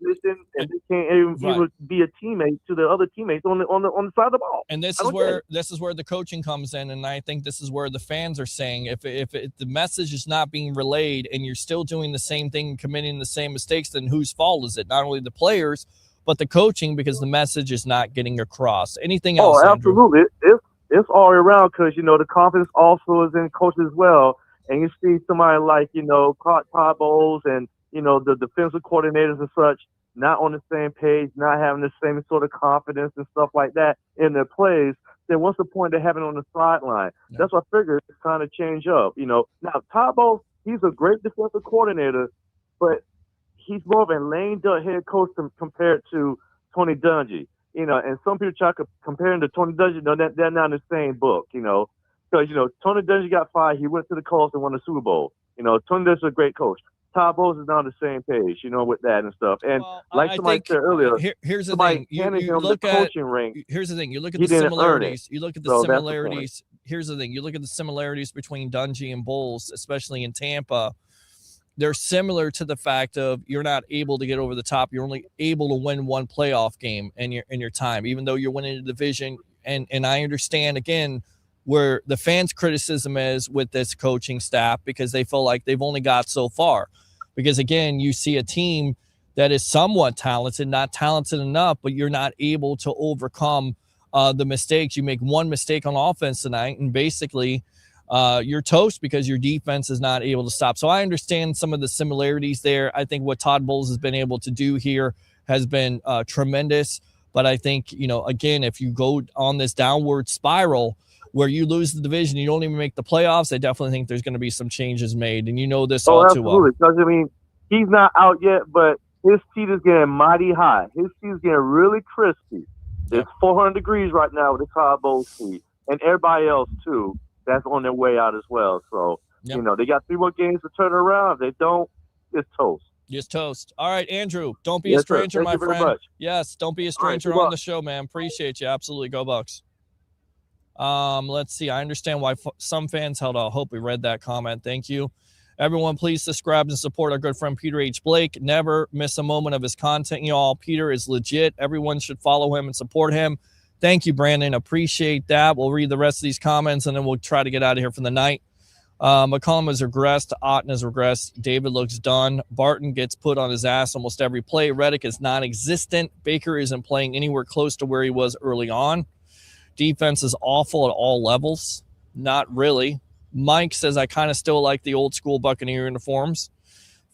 they can't even be a teammate to the other teammates on the side of the ball.
And this is where the coaching comes in. And I think this is where the fans are saying if the message is not being relayed and you're still doing the same thing, committing the same mistakes, then whose fault is it? Not only the players, but the coaching, because the message is not getting across. Anything else?
Oh, absolutely. It's all around because, the confidence also is in coaches as well. And you see somebody like, Todd Bowles and, the defensive coordinators and such not on the same page, not having the same sort of confidence and stuff like that in their plays. then what's the point of having on the sideline? Yeah. That's what I figured it's kind of change up. Now Todd Bowles, he's a great defensive coordinator, but he's more of a lame duck head coach compared to Tony Dungy. And some people try to compare him to Tony Dungy. They're not in the same book. Because Tony Dungy got fired, he went to the Colts and won the Super Bowl. Tony Dungy's a great coach. Todd Bowles is not on the same page, with that and stuff. And like somebody said earlier,
here's the thing. You look at coaching ring. Here's the thing. You look at the similarities. You look at the similarities. Here's the thing. You look at the similarities between Dungy and Bowles, especially in Tampa. They're similar to the fact of you're not able to get over the top. You're only able to win one playoff game in your time, even though you're winning the division. And I understand, again, where the fans' criticism is with this coaching staff because they feel like they've only got so far. Because, again, you see a team that is somewhat talented, not talented enough, but you're not able to overcome the mistakes. You make one mistake on offense tonight, and basically you're toast because your defense is not able to stop. So I understand some of the similarities there. I think what Todd Bowles has been able to do here has been tremendous. But I think, again, if you go on this downward spiral where you lose the division, you don't even make the playoffs, I definitely think there's going to be some changes made. And this all too well.
Because, he's not out yet, but his seat is getting mighty high. His seat is getting really crispy. It's 400 degrees right now with the Todd Bowles seat. And everybody else, too, that's on their way out as well. So, they got 3 more games to turn around. If they don't, it's toast.
It's toast. All right, Andrew, don't be a stranger, my friend. Yes, don't be a stranger on the show, man. Appreciate you. Absolutely. Go Bucs. Let's see. I understand why some fans held out. Hope we read that comment. Thank you. Everyone, please subscribe and support our good friend Peter H. Blake. Never miss a moment of his content, y'all. Peter is legit. Everyone should follow him and support him. Thank you, Brandon. Appreciate that. We'll read the rest of these comments, and then we'll try to get out of here for the night. McCollum has regressed. Otten has regressed. David looks done. Barton gets put on his ass almost every play. Reddick is non-existent. Baker isn't playing anywhere close to where he was early on. Defense is awful at all levels. Not really. Mike says, I kind of still like the old school Buccaneer uniforms.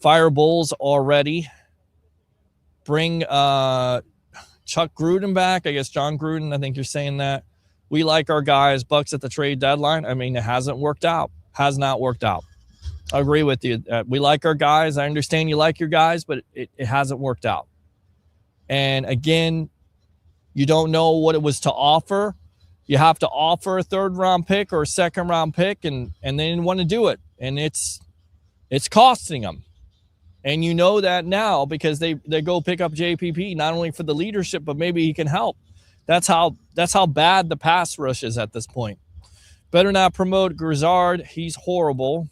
Fire Bulls already. Bring Chuck Gruden back. I guess John Gruden, I think you're saying that. We like our guys. Bucs at the trade deadline. It hasn't worked out. Has not worked out. I agree with you. We like our guys. I understand you like your guys, but it hasn't worked out. And again, you don't know what it was to offer. You have to offer a 3rd-round pick or a 2nd-round pick, and they didn't want to do it. And it's costing them. And you know that now because they go pick up JPP, not only for the leadership, but maybe he can help. That's how bad the pass rush is at this point. Better not promote Grizzard. He's horrible.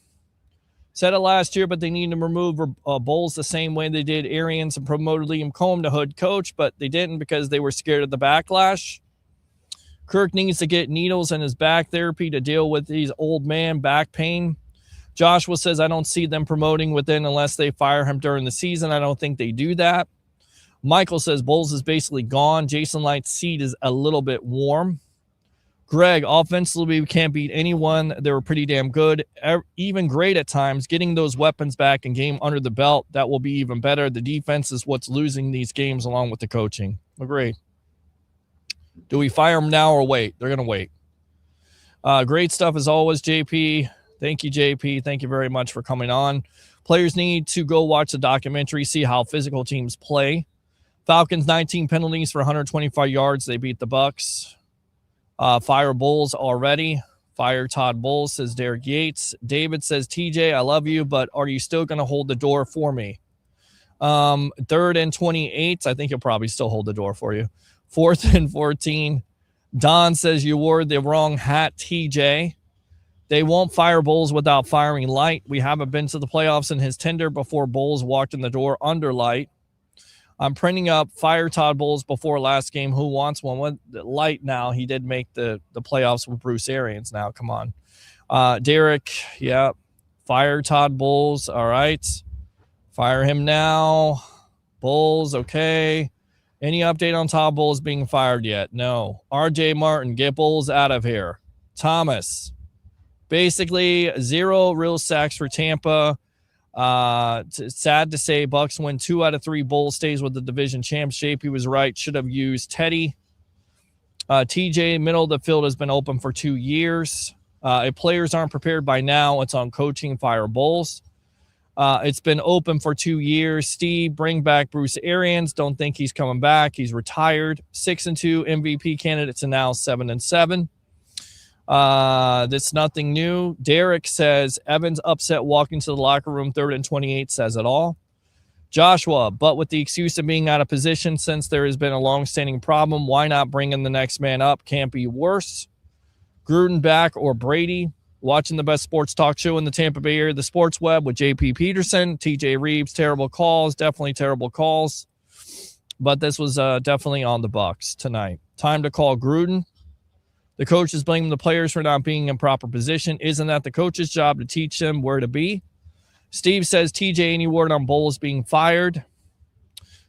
Said it last year, but they need to remove Bowles the same way they did Arians and promoted Liam Cohen to head coach, but they didn't because they were scared of the backlash. Kirk needs to get needles in his back therapy to deal with his old man back pain. Joshua says, I don't see them promoting within unless they fire him during the season. I don't think they do that. Michael says Bowles is basically gone. Jason Light's seat is a little bit warm. Greg, offensively, we can't beat anyone. They were pretty damn good, even great at times. Getting those weapons back and game under the belt, that will be even better. The defense is what's losing these games along with the coaching. Agree. Do we fire them now or wait? They're going to wait. Great stuff as always, JP. Thank you, JP. Thank you very much for coming on. Players need to go watch the documentary, see how physical teams play. Falcons, 19 penalties for 125 yards. They beat the Bucs. Fire Bulls already. Fire Todd Bowles, says Derek Yates. David says, TJ, I love you, but are you still going to hold the door for me? 3rd and 28. I think he'll probably still hold the door for you. 4th and 14. Don says you wore the wrong hat, TJ. They won't fire Bowles without firing Light. We haven't been to the playoffs in his tender before Bowles walked in the door under Light. I'm printing up fire Todd Bowles before last game. Who wants one? With Light now. He did make the playoffs with Bruce Arians now. Come on. Derek, yeah. Fire Todd Bowles. All right. Fire him now. Bowles, okay. Any update on Todd Bowles being fired yet? No. RJ Martin, get Bowles out of here. Thomas. Basically, 0 real sacks for Tampa. Sad to say, Bucs win 2 out of 3. Bowles stays with the division champs. JP was right. Should have used Teddy. TJ, middle of the field has been open for 2 years. If players aren't prepared by now, it's on coaching. Fire Bulls. It's been open for 2 years. Steve, bring back Bruce Arians. Don't think he's coming back. He's retired. 6-2 MVP candidates, and now 7-7. That's nothing new. Derek says Evans upset walking to the locker room. 3rd and 28 says it all. Joshua, but with the excuse of being out of position, since there has been a long-standing problem, why not bring in the next man up? Can't be worse. Gruden back or Brady? Watching the best sports talk show in the Tampa Bay area, the Sports Web with JP Peterson, TJ Reeves. Terrible calls, definitely terrible calls. But this was definitely on the Bucs tonight. Time to call Gruden. The coach is blaming the players for not being in proper position. Isn't that the coach's job to teach them where to be? Steve says, TJ, any word on Bowles being fired?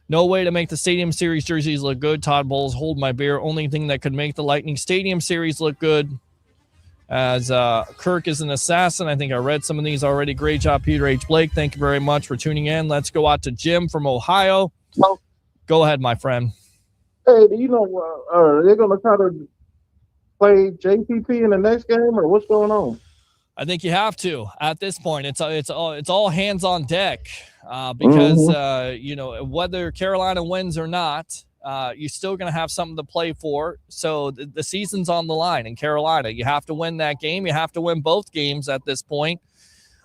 No way to make the Stadium Series jerseys look good. Todd Bowles, hold my beer. Only thing that could make the Lightning Stadium Series look good. As Kirk is an assassin. I think I read some of these already. Great job, Peter H. Blake. Thank you very much for tuning in. Let's go out to Jim from Ohio. Go ahead, my friend.
Hey, do you know they're going to try to play JPP in the next game, or what's going on?
I think you have to at this point. It's all hands on deck because whether Carolina wins or not, you're still going to have something to play for. So the season's on the line in Carolina. You have to win that game. You have to win both games at this point.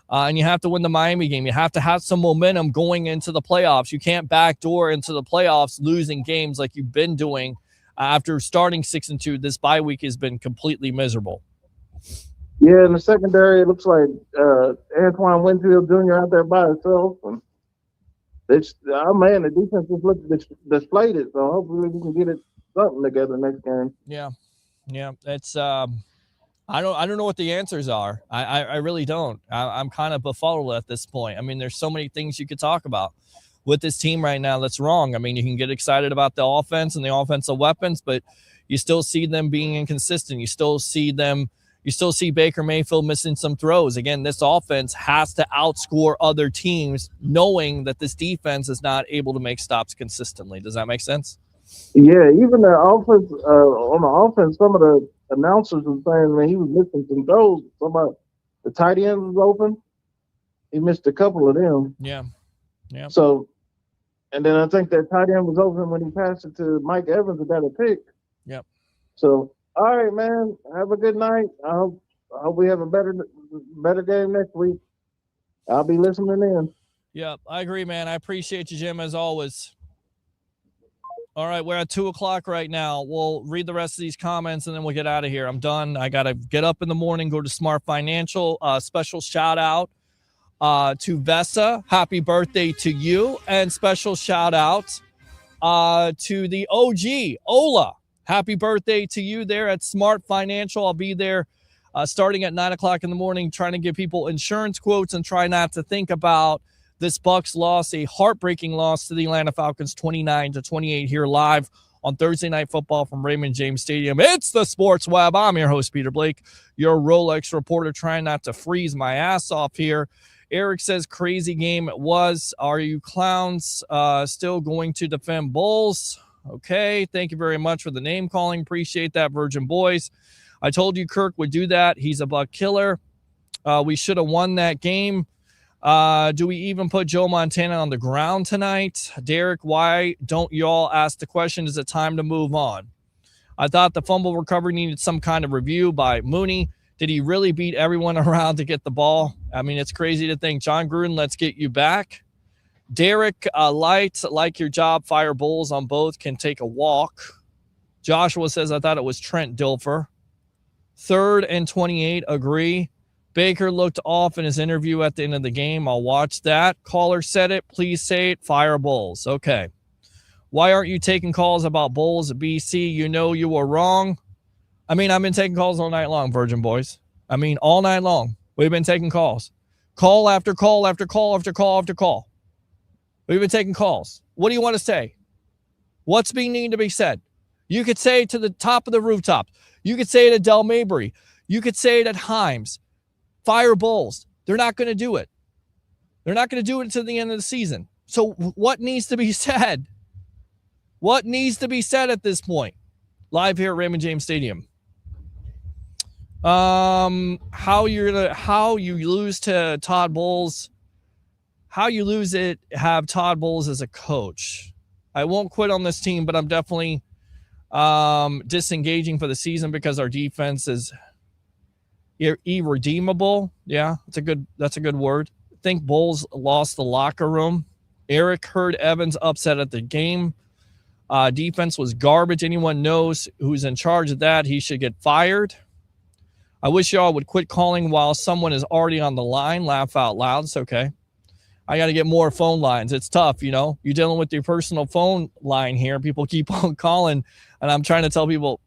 And you have to win the Miami game. You have to have some momentum going into the playoffs. You can't backdoor into the playoffs losing games like you've been doing after starting 6-2. This bye week has been completely miserable.
Yeah, in the secondary, it looks like Antoine Winfield Jr. out there by himself. And the defense just looked displayed it. So hopefully we can get something together next game.
Yeah. It's I don't know what the answers are. I really don't. I'm kind of befuddled at this point. I mean, there's so many things you could talk about with this team right now that's wrong. I mean, you can get excited about the offense and the offensive weapons, but you still see them being inconsistent. You still see Baker Mayfield missing some throws. Again, this offense has to outscore other teams, knowing that this defense is not able to make stops consistently. Does that make sense?
Yeah, even the offense on the offense, some of the announcers were saying, man, he was missing some throws. Somebody, the tight end was open. He missed a couple of them.
Yeah.
So, and then I think that tight end was open when he passed it to Mike Evans and got a pick.
Yep.
So, all right, man. Have a good night. I hope we have a better game next week. I'll be listening in.
Yep, I agree, man. I appreciate you, Jim, as always. All right, we're at 2:00 right now. We'll read the rest of these comments, and then we'll get out of here. I'm done. I got to get up in the morning, go to Smart Financial. Special shout-out to Vesa. Happy birthday to you. And special shout-out to the OG, Ola. Happy birthday to you there at Smart Financial. I'll be there starting at 9 o'clock in the morning, trying to give people insurance quotes and try not to think about this Bucs loss, a heartbreaking loss to the Atlanta Falcons, 29-28 here live on Thursday Night Football from Raymond James Stadium. It's the Sports Web. I'm your host, Peter Blake, your Rolex reporter, trying not to freeze my ass off here. Eric says, crazy game it was. Are you clowns still going to defend Bulls? Okay, thank you very much for the name calling. Appreciate that, Virgin Boys. I told you Kirk would do that. He's a Buck killer. We should have won that game. Do we even put Joe Montana on the ground tonight? Derek, why don't y'all ask the question? Is it time to move on? I thought the fumble recovery needed some kind of review by Mooney. Did he really beat everyone around to get the ball? I mean, it's crazy to think. John Gruden, let's get you back. Derek, Light, like your job, fire Bulls on both, can take a walk. Joshua says, I thought it was Trent Dilfer. 3rd and 28, agree. Baker looked off in his interview at the end of the game. I'll watch that. Caller said it. Please say it. Fire Bulls. Okay. Why aren't you taking calls about Bulls at BC? You know you were wrong. I mean, I've been taking calls all night long, Virgin Boys. I mean, all night long. We've been taking calls. Call after call after call after call after call. We've been taking calls. What do you want to say? What's being needed to be said? You could say it to the top of the rooftop. You could say it at Del Mabry. You could say it at Himes. Fire Bulls. They're not going to do it. They're not going to do it until the end of the season. So what needs to be said? What needs to be said at this point? live here at Raymond James Stadium. How you lose to Todd Bowles? How you lose it? Have Todd Bowles as a coach? I won't quit on this team, but I'm definitely disengaging for the season because our defense is irredeemable. Yeah, that's a good word. I think Bowles lost the locker room. Eric heard Evans upset at the game. Defense was garbage. Anyone knows who's in charge of that, he should get fired. I wish y'all would quit calling while someone is already on the line. Laugh out loud. It's okay. I got to get more phone lines. It's tough, you know. You're dealing with your personal phone line here. People keep on calling, and I'm trying to tell people,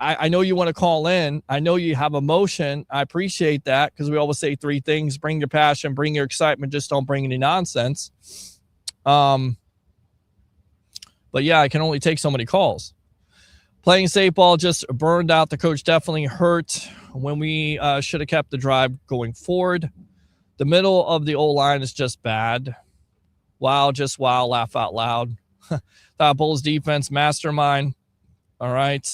I know you want to call in. I know you have emotion. I appreciate that because we always say three things. Bring your passion, bring your excitement. Just don't bring any nonsense. But, yeah, I can only take so many calls. Playing safe ball just burned out. The coach definitely hurt when we should have kept the drive going forward. The middle of the O-line is just bad. Wow, just wow, laugh out loud. That Bulls defense, mastermind. All right.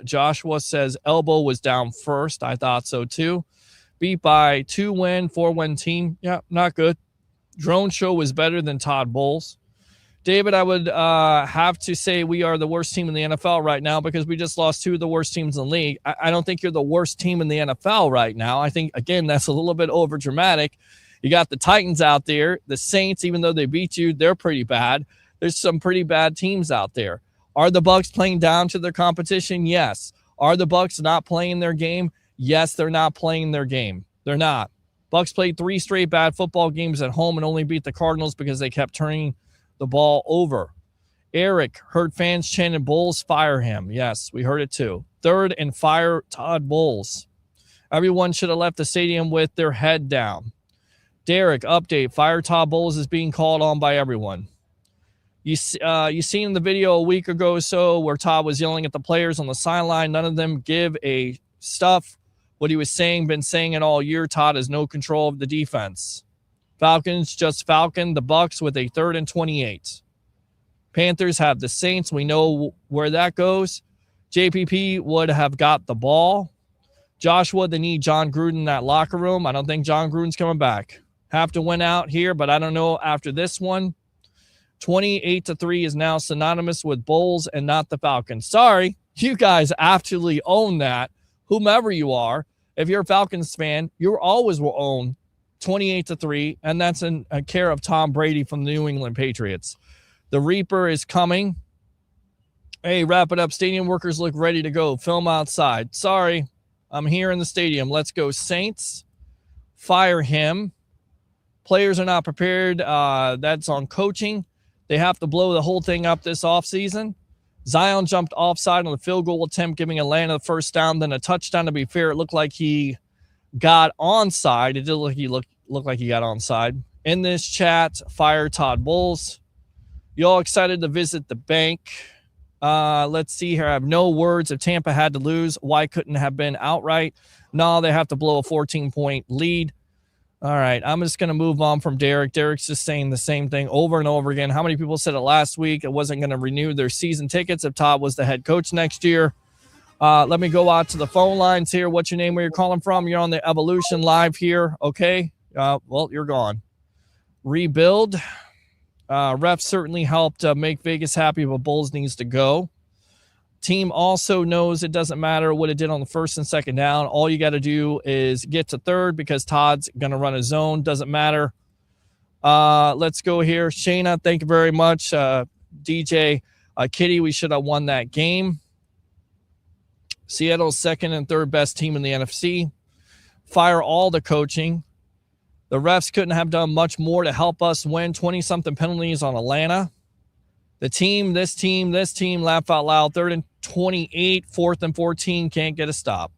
Joshua says elbow was down first. I thought so too. Beat by 4-win team. Yeah, not good. Drone show was better than Todd Bowles. David, I would have to say we are the worst team in the NFL right now because we just lost two of the worst teams in the league. I don't think you're the worst team in the NFL right now. I think, again, that's a little bit over dramatic. You got the Titans out there. The Saints, even though they beat you, they're pretty bad. There's some pretty bad teams out there. Are the Bucs playing down to their competition? Yes. Are the Bucs not playing their game? Yes, they're not playing their game. They're not. Bucs played 3 straight bad football games at home and only beat the Cardinals because they kept turning the ball over. Eric heard fans chanting Bowles, fire him. Yes, we heard it too. Third and fire Todd Bowles. Everyone should have left the stadium with their head down. Derek, update. Fire Todd Bowles is being called on by everyone. You seen the video a week ago or so where Todd was yelling at the players on the sideline. None of them give a stuff. What he was saying, been saying it all year. Todd has no control of the defense. Falcons just falcon the Bucs with a 3rd and 28. Panthers have the Saints. We know where that goes. JPP would have got the ball. Joshua, they need John Gruden in that locker room. I don't think John Gruden's coming back. Have to win out here, but I don't know after this one. 28-3 is now synonymous with Bowles and not the Falcons. Sorry, you guys absolutely own that. Whomever you are, if you're a Falcons fan, you always will own 28-3, and that's in care of Tom Brady from the New England Patriots. The Reaper is coming. Hey, wrap it up. Stadium workers look ready to go. Film outside. Sorry, I'm here in the stadium. Let's go Saints. Fire him. Players are not prepared. That's on coaching. They have to blow the whole thing up this offseason. Zion jumped offside on the field goal attempt, giving Atlanta the first down, then a touchdown. To be fair, it looked like he got onside. It did look like he got onside. In this chat, fire Todd Bowles. Y'all excited to visit the bank? Let's see here. I have no words. If Tampa had to lose, why couldn't it have been outright? No, they have to blow a 14-point lead. All right, I'm just going to move on from Derek. Derek's just saying the same thing over and over again. How many people said it last week? It wasn't going to renew their season tickets if Todd was the head coach next year. Let me go out to the phone lines here. What's your name? Where you're calling from? You're on the Evolution Live here. Okay. Well, you're gone. Rebuild. Refs certainly helped make Vegas happy, but Bulls needs to go. Team also knows it doesn't matter what it did on the first and second down. All you got to do is get to third because Todd's going to run a zone. Doesn't matter. Let's go here. Shayna, thank you very much. DJ, Kitty, we should have won that game. Seattle's second and third best team in the NFC. Fire all the coaching. The refs couldn't have done much more to help us win. 20-something penalties on Atlanta. This team, laugh out loud. 3rd and 28, 4th and 14, can't get a stop.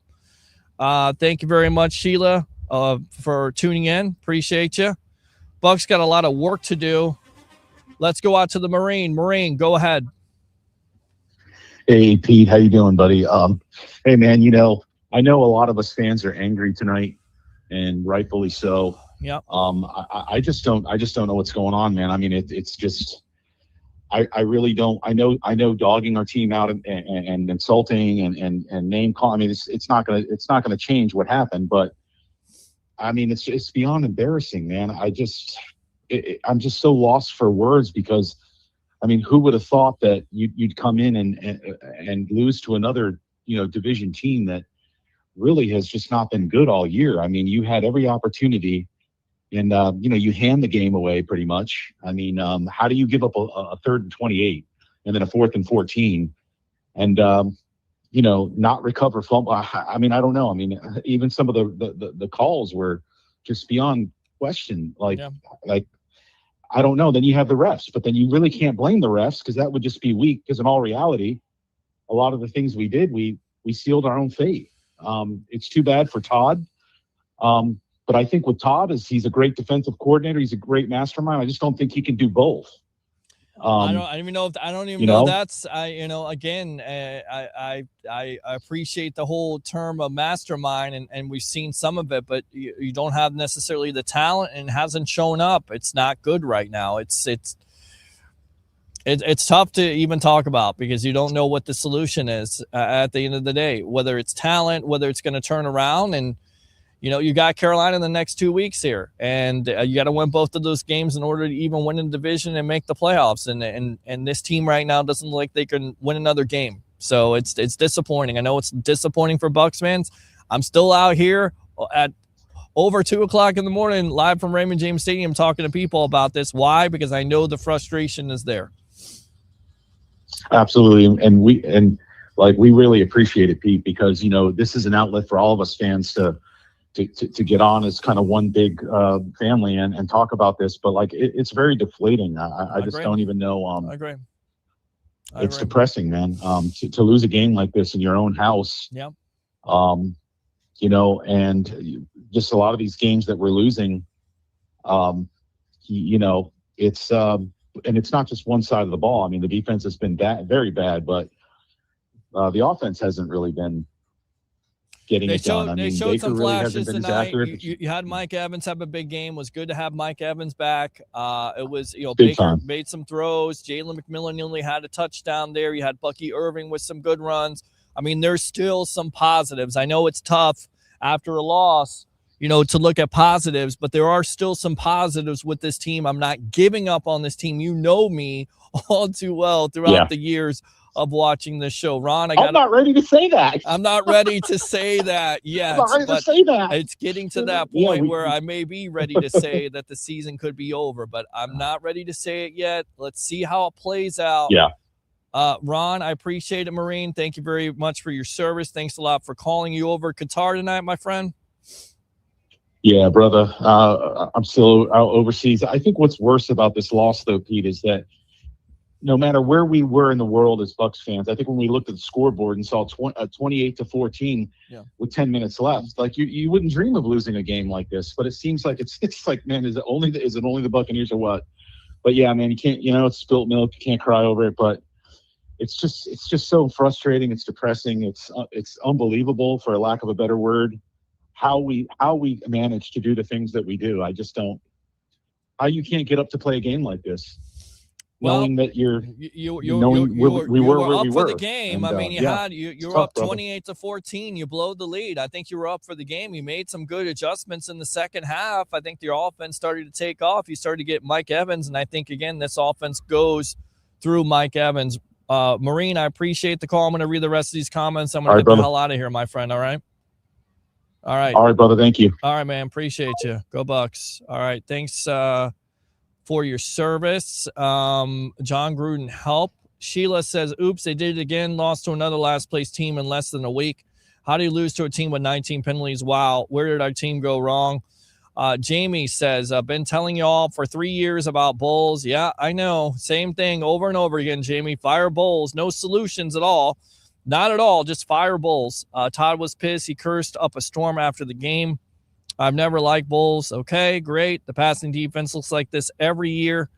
Thank you very much, Sheila, for tuning in. Appreciate you. Bucs got a lot of work to do. Let's go out to the Marine. Marine, go ahead.
Hey, Pete, how you doing, buddy? Hey, man, I know a lot of us fans are angry tonight, and rightfully so.
Yep.
I just don't know what's going on, man. I mean, it's just I really don't. I know dogging our team out and insulting and name calling. I mean, it's not gonna change what happened. But I mean, it's beyond embarrassing, man. I'm just so lost for words because, I mean, who would have thought that you'd come in and lose to another division team that really has just not been good all year. I mean, you had every opportunity. And, you hand the game away pretty much. I mean, how do you give up a 3rd and 28 and then a 4th and 14 and, not recover fumble? I mean, I don't know. I mean, even some of the calls were just beyond question. Like, I don't know. Then you have the refs, but then you really can't blame the refs because that would just be weak. Because in all reality, a lot of the things we did, we sealed our own fate. It's too bad for Todd. But I think with Todd he's a great defensive coordinator. He's a great mastermind. I just don't think he can do both.
I don't even know that's again, I appreciate the whole term of mastermind and we've seen some of it, but you don't have necessarily the talent and it hasn't shown up. It's not good right now. It's tough to even talk about because you don't know what the solution is at the end of the day, whether it's talent, whether it's going to turn around. And you got Carolina in the next 2 weeks here, and you got to win both of those games in order to even win in the division and make the playoffs. And this team right now doesn't look like they can win another game. So it's disappointing. I know it's disappointing for Bucs fans. I'm still out here at over 2:00 in the morning, live from Raymond James Stadium, talking to people about this. Why? Because I know the frustration is there.
Absolutely, and we really appreciate it, Pete, because this is an outlet for all of us fans to get on as kind of one big family and talk about this, but it's very deflating. I just don't even know.
I agree.
It's depressing, man. To lose a game like this in your own house.
Yeah.
And just a lot of these games that we're losing. It's and it's not just one side of the ball. I mean, the defense has been very bad, but the offense hasn't really been getting it done. I mean,
showed
Baker
some
really
flashes
hasn't been as
tonight.
accurate.
You had Mike Evans have a big game. It was good to have Mike Evans back. It was,
Big
Baker
time.
made some throws. Jalen McMillan nearly had a touchdown there. You had Bucky Irving with some good runs. I mean, there's still some positives. I know it's tough after a loss, to look at positives, but there are still some positives with this team. I'm not giving up on this team. You know me all too well throughout the years of watching this show. Ron,
I'm not ready to say that.
I'm not ready to say that yet.
I'm not ready to
but
say that.
It's getting to that point where I may be ready to say that the season could be over, but I'm not ready to say it yet. Let's see how it plays out.
Yeah.
Ron, I appreciate it, Marine. Thank you very much for your service. Thanks a lot for calling you over Qatar tonight, my friend.
Yeah, brother. I'm still out overseas. I think what's worse about this loss, though, Pete, is that no matter where we were in the world as Bucs fans, I think when we looked at the scoreboard and saw 28-14 with 10 minutes left, you wouldn't dream of losing a game like this. But it seems like it's like, man, is it only the Buccaneers or what? But yeah, man, you can't, it's spilt milk. You can't cry over it. But it's just so frustrating. It's depressing. It's unbelievable, for lack of a better word, how we manage to do the things that we do. I just don't. How you can't get up to play a game like this. Knowing that we were
up for the game. I mean, you were up 28-14. You blowed the lead. I think you were up for the game. You made some good adjustments in the second half. I think your offense started to take off. You started to get Mike Evans, and I think again this offense goes through Mike Evans. Marine, I appreciate the call. I'm going to read the rest of these comments. I'm going to get the hell out of here, my friend. All right. All right,
brother. Thank you.
All right, man. Appreciate you. Go Bucs. All right. Thanks for your service. John Gruden help. Sheila says, oops, they did it again. Lost to another last place team in less than a week. How do you lose to a team with 19 penalties? Wow. Where did our team go wrong? Jamie says, I've been telling you all for 3 years about Bulls. Yeah, I know. Same thing over and over again, Jamie. Fire Bulls. No solutions at all. Not at all. Just fire Bulls. Todd was pissed. He cursed up a storm after the game. I've never liked Bulls. Okay, great. The passing defense looks like this every year.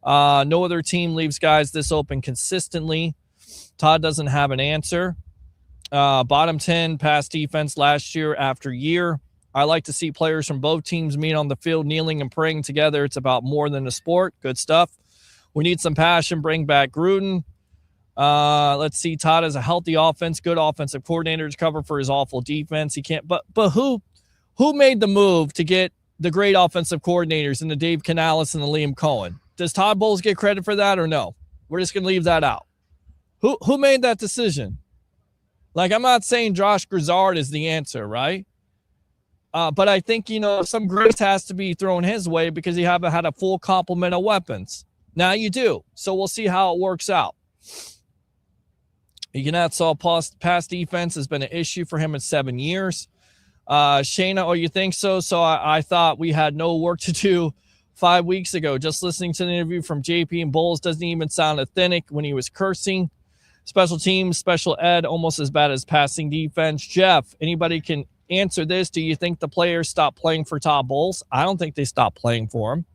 No other team leaves guys this open consistently. Todd doesn't have an answer. Bottom 10 pass defense last year after year. I like to see players from both teams meet on the field, kneeling and praying together. It's about more than a sport. Good stuff. We need some passion. Bring back Gruden. Let's see. Todd has a healthy offense, good offensive coordinator to cover for his awful defense. He can't. But who made the move to get the great offensive coordinators in the Dave Canales and the Liam Cohen? Does Todd Bowles get credit for that or no? We're just gonna leave that out. Who made that decision? Like, I'm not saying Josh Grizzard is the answer, right? But I think, some grace has to be thrown his way because you haven't had a full complement of weapons. Now you do. So we'll see how it works out. You cannot saw pass defense has been an issue for him in 7 years. Shayna, you think so? So I thought we had no work to do 5 weeks ago. Just listening to the interview from JP and Bowles doesn't even sound authentic when he was cursing. Special teams, special ed, almost as bad as passing defense. Jeff, anybody can answer this. Do you think the players stopped playing for Todd Bowles? I don't think they stopped playing for him.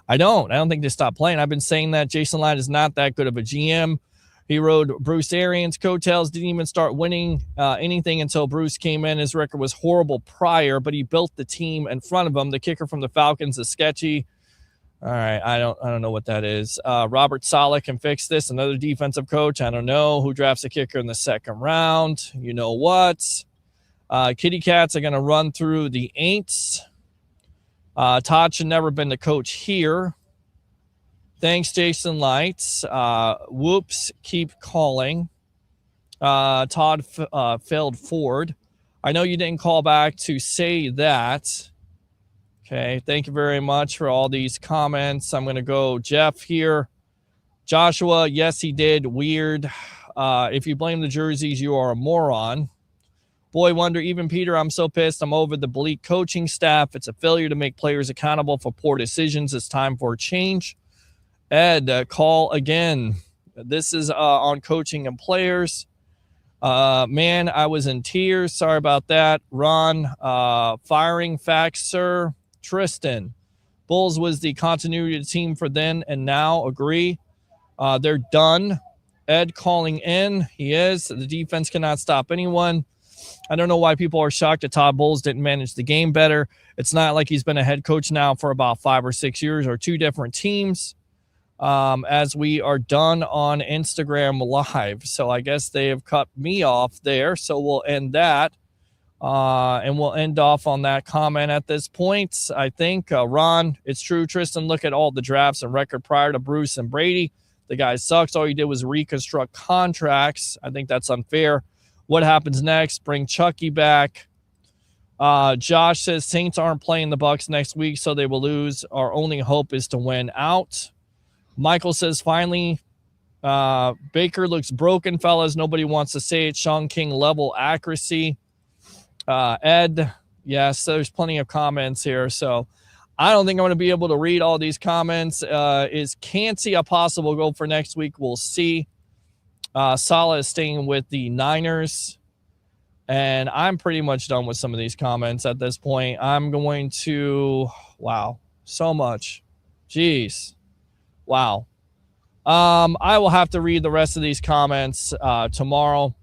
I don't think they stopped playing. I've been saying that Jason Light is not that good of a GM. He rode Bruce Arians' coattails, didn't even start winning anything until Bruce came in. His record was horrible prior, but he built the team in front of him. The kicker from the Falcons is sketchy. All right, I don't know what that is. Robert Saleh can fix this. Another defensive coach. I don't know who drafts a kicker in the second round. You know what? Kitty Cats are going to run through the Aints. Todd should never been the coach here. Thanks, Jason Lights. Whoops, keep calling. Todd failed Ford. I know you didn't call back to say that. Okay, thank you very much for all these comments. I'm going to go Jeff here. Joshua, yes, he did. Weird. If you blame the jerseys, you are a moron. Boy Wonder, even Peter, I'm so pissed. I'm over the bleak coaching staff. It's a failure to make players accountable for poor decisions. It's time for a change. Ed, call again. This is on coaching and players. Man, I was in tears. Sorry about that. Ron, firing facts, sir. Tristan, Bulls was the continuity of the team for then and now. Agree. They're done. Ed calling in. He is. The defense cannot stop anyone. I don't know why people are shocked that Todd Bowles didn't manage the game better. It's not like he's been a head coach now for about 5 or 6 years or 2 different teams. As we are done on Instagram Live. So I guess they have cut me off there. So we'll end that. And we'll end off on that comment at this point. I think, Ron, it's true. Tristan, look at all the drafts and record prior to Bruce and Brady. The guy sucks. All he did was reconstruct contracts. I think that's unfair. What happens next? Bring Chucky back. Josh says Saints aren't playing the Bucs next week, so they will lose. Our only hope is to win out. Michael says, finally, Baker looks broken, fellas. Nobody wants to say it. Sean King level accuracy. Ed, yes, there's plenty of comments here. So I don't think I'm going to be able to read all these comments. Can't see a possible goal for next week. We'll see. Saleh is staying with the Niners. And I'm pretty much done with some of these comments at this point. I'm going to, wow, so much. Jeez. Wow. I will have to read the rest of these comments tomorrow.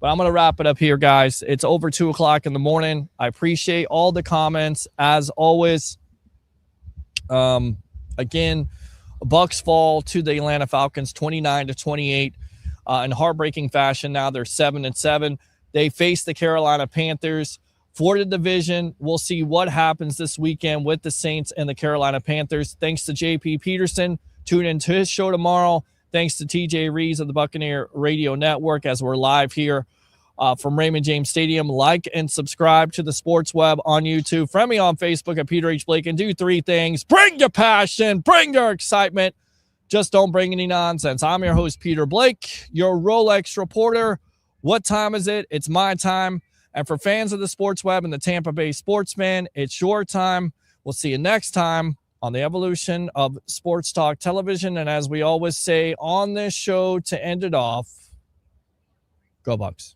But I'm going to wrap it up here, guys. It's over 2 o'clock in the morning. I appreciate all the comments, as always. Again, Bucs fall to the Atlanta Falcons 29-28 in heartbreaking fashion. Now they're 7-7. They face the Carolina Panthers for the division. We'll see what happens this weekend with the Saints and the Carolina Panthers. Thanks to JP Peterson. Tune into his show tomorrow. Thanks to TJ Reeves of the Buccaneer Radio Network as we're live here from Raymond James Stadium. Like and subscribe to the Sports Web on YouTube. Friend me on Facebook at Peter H. Blake and do 3 things. Bring your passion. Bring your excitement. Just don't bring any nonsense. I'm your host, Peter Blake, your Rolex reporter. What time is it? It's my time. And for fans of the Sports Web and the Tampa Bay Sportsman, it's your time. We'll see you next time on the evolution of Sports Talk Television. And as we always say on this show to end it off, go Bucs.